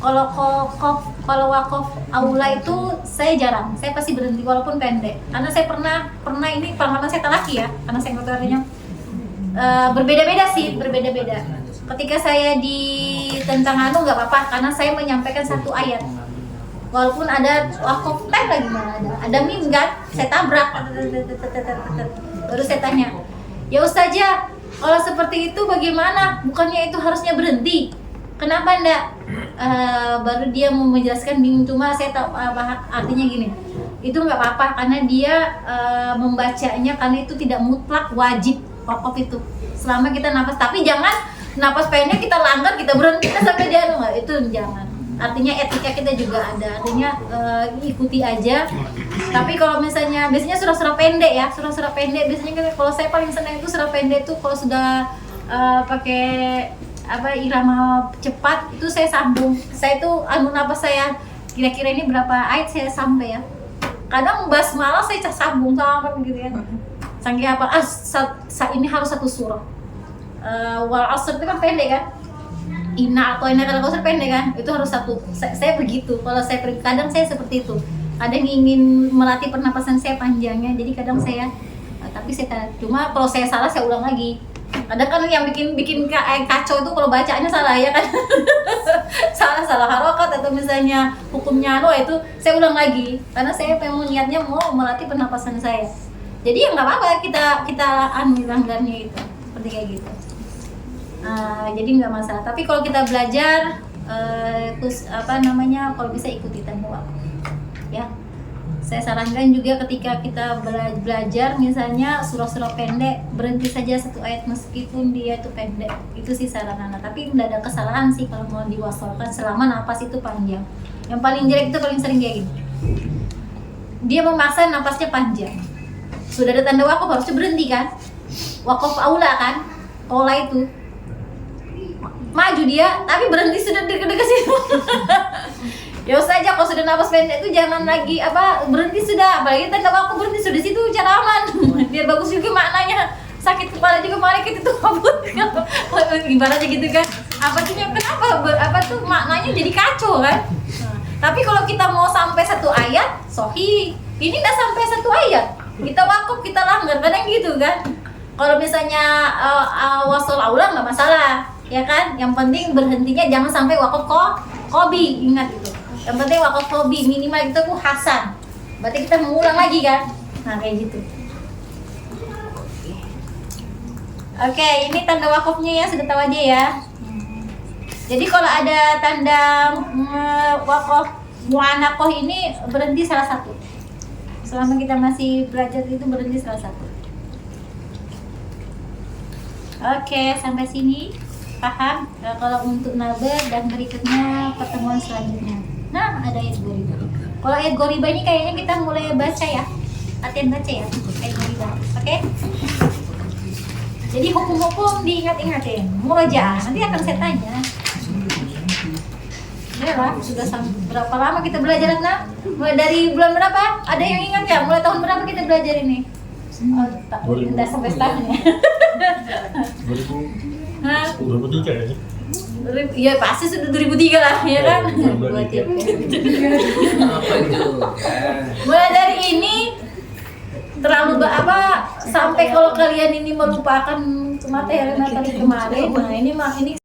Speaker 2: Kalau wakaf aula itu saya jarang, saya pasti berhenti walaupun pendek. Karena saya pernah ini pengalaman saya talaki ya, karena saya sekretarinya berbeda-beda sih, berbeda-beda. Ketika saya di tentang anu nggak apa-apa, karena saya menyampaikan satu ayat. Walaupun ada wakaf time lagi mana ada mim kan, saya tabrak, baru saya tanya, ya Ustazah, kalau seperti itu bagaimana? Bukannya itu harusnya berhenti? Kenapa enggak? Baru dia mau menjelaskan bingung, cuma saya tahu artinya gini, itu nggak apa-apa karena dia membacanya karena itu tidak mutlak wajib wakaf itu selama kita nafas, tapi jangan nafas pendek kita langgar kita berhenti kita sampai dia itu jangan. Artinya etika kita juga ada, artinya ikuti aja. Tapi kalau misalnya biasanya surah-surah pendek ya, surah-surah pendek biasanya kalau saya paling senang itu surah pendek tuh kalau sudah pakai irama cepat itu saya sambung. Saya tuh nafas saya kira-kira ini berapa ayat saya sampai ya. Kadang basmalah saya sambung sampai begitu ya. Saking apa? Ini harus satu surah. Wal asr itu kan pendek kan? Inna atau Inna kalau pendek kan? Itu harus satu. Saya begitu. Kalau saya kadang saya seperti itu. Kadang ingin melatih pernapasan saya panjangnya. Jadi kadang saya tapi saya cuma kalau saya salah saya ulang lagi. Kadang kan yang bikin kacau itu kalau bacaannya salah ya kan. salah harokat atau misalnya hukumnya itu saya ulang lagi karena saya memang niatnya mau melatih pernapasan saya. Jadi ya nggak apa-apa kita langgarnya itu seperti kayak gitu. Jadi nggak masalah. Tapi kalau kita belajar kalau bisa ikuti tanda wakaf ya. Saya sarankan juga ketika kita belajar misalnya surah-surah pendek, berhenti saja satu ayat meskipun dia itu pendek. Itu sih saran anak. Tapi tidak ada kesalahan sih kalau mau diwasalkan selama napas itu panjang. Yang paling jelek itu paling sering kayak gini. Dia memaksa napasnya panjang. Sudah ada tanda wakaf harusnya berhenti kan? Wakaf aula kan? Aula itu. Maju dia, tapi berhenti sudah dekat-dekat situ. Ya saja kalau sudah napas pendek itu jangan lagi berhenti sudah, apalagi tanda wakaf berhenti sudah situ cara aman. Biar bagus juga maknanya. Sakit kepala juga malah kita tuh kabut. Ibaratnya gitu kan. Kenapa maknanya jadi kacau kan? Tapi kalau kita mau sampai satu ayat, sahih. Ini enggak sampai satu ayat. Kita wakaf, kita langgar kadang gitu kan. Kalau misalnya wasal aula nggak masalah, ya kan? Yang penting berhentinya jangan sampai wakaf qobi, ingat itu. Yang penting wakaf qobi minimal itu tuh hasan. Berarti kita mengulang lagi kan? Nah kayak gitu. Oke, ini tanda wakafnya ya, sudah tahu aja ya. Jadi kalau ada tanda wakaf mu'anaqah ini berhenti salah satu. Selama kita masih belajar itu berhenti salah satu. Oke, sampai sini paham? Kalau untuk nabar dan berikutnya pertemuan selanjutnya. Nah, ada ayat goriba. Kalau ayat goriba ini kayaknya kita mulai baca ya. Latihan baca ya, ayat goriba. Oke? Jadi hukum-hukum diingat-ingatin. Murojaah, nanti akan saya tanya. Ya, sudah berapa lama kita belajar nah? Mulai dari bulan berapa? Ada yang ingat ya? Mulai tahun berapa kita belajar ini? Tidak sampai setahun ya.
Speaker 4: 2003 ya?
Speaker 2: Iya pasti sudah 2003 lah ya kan. Mulai dari ini terlalu sampai kalau kalian ini melupakan materi kemarin. Nah ini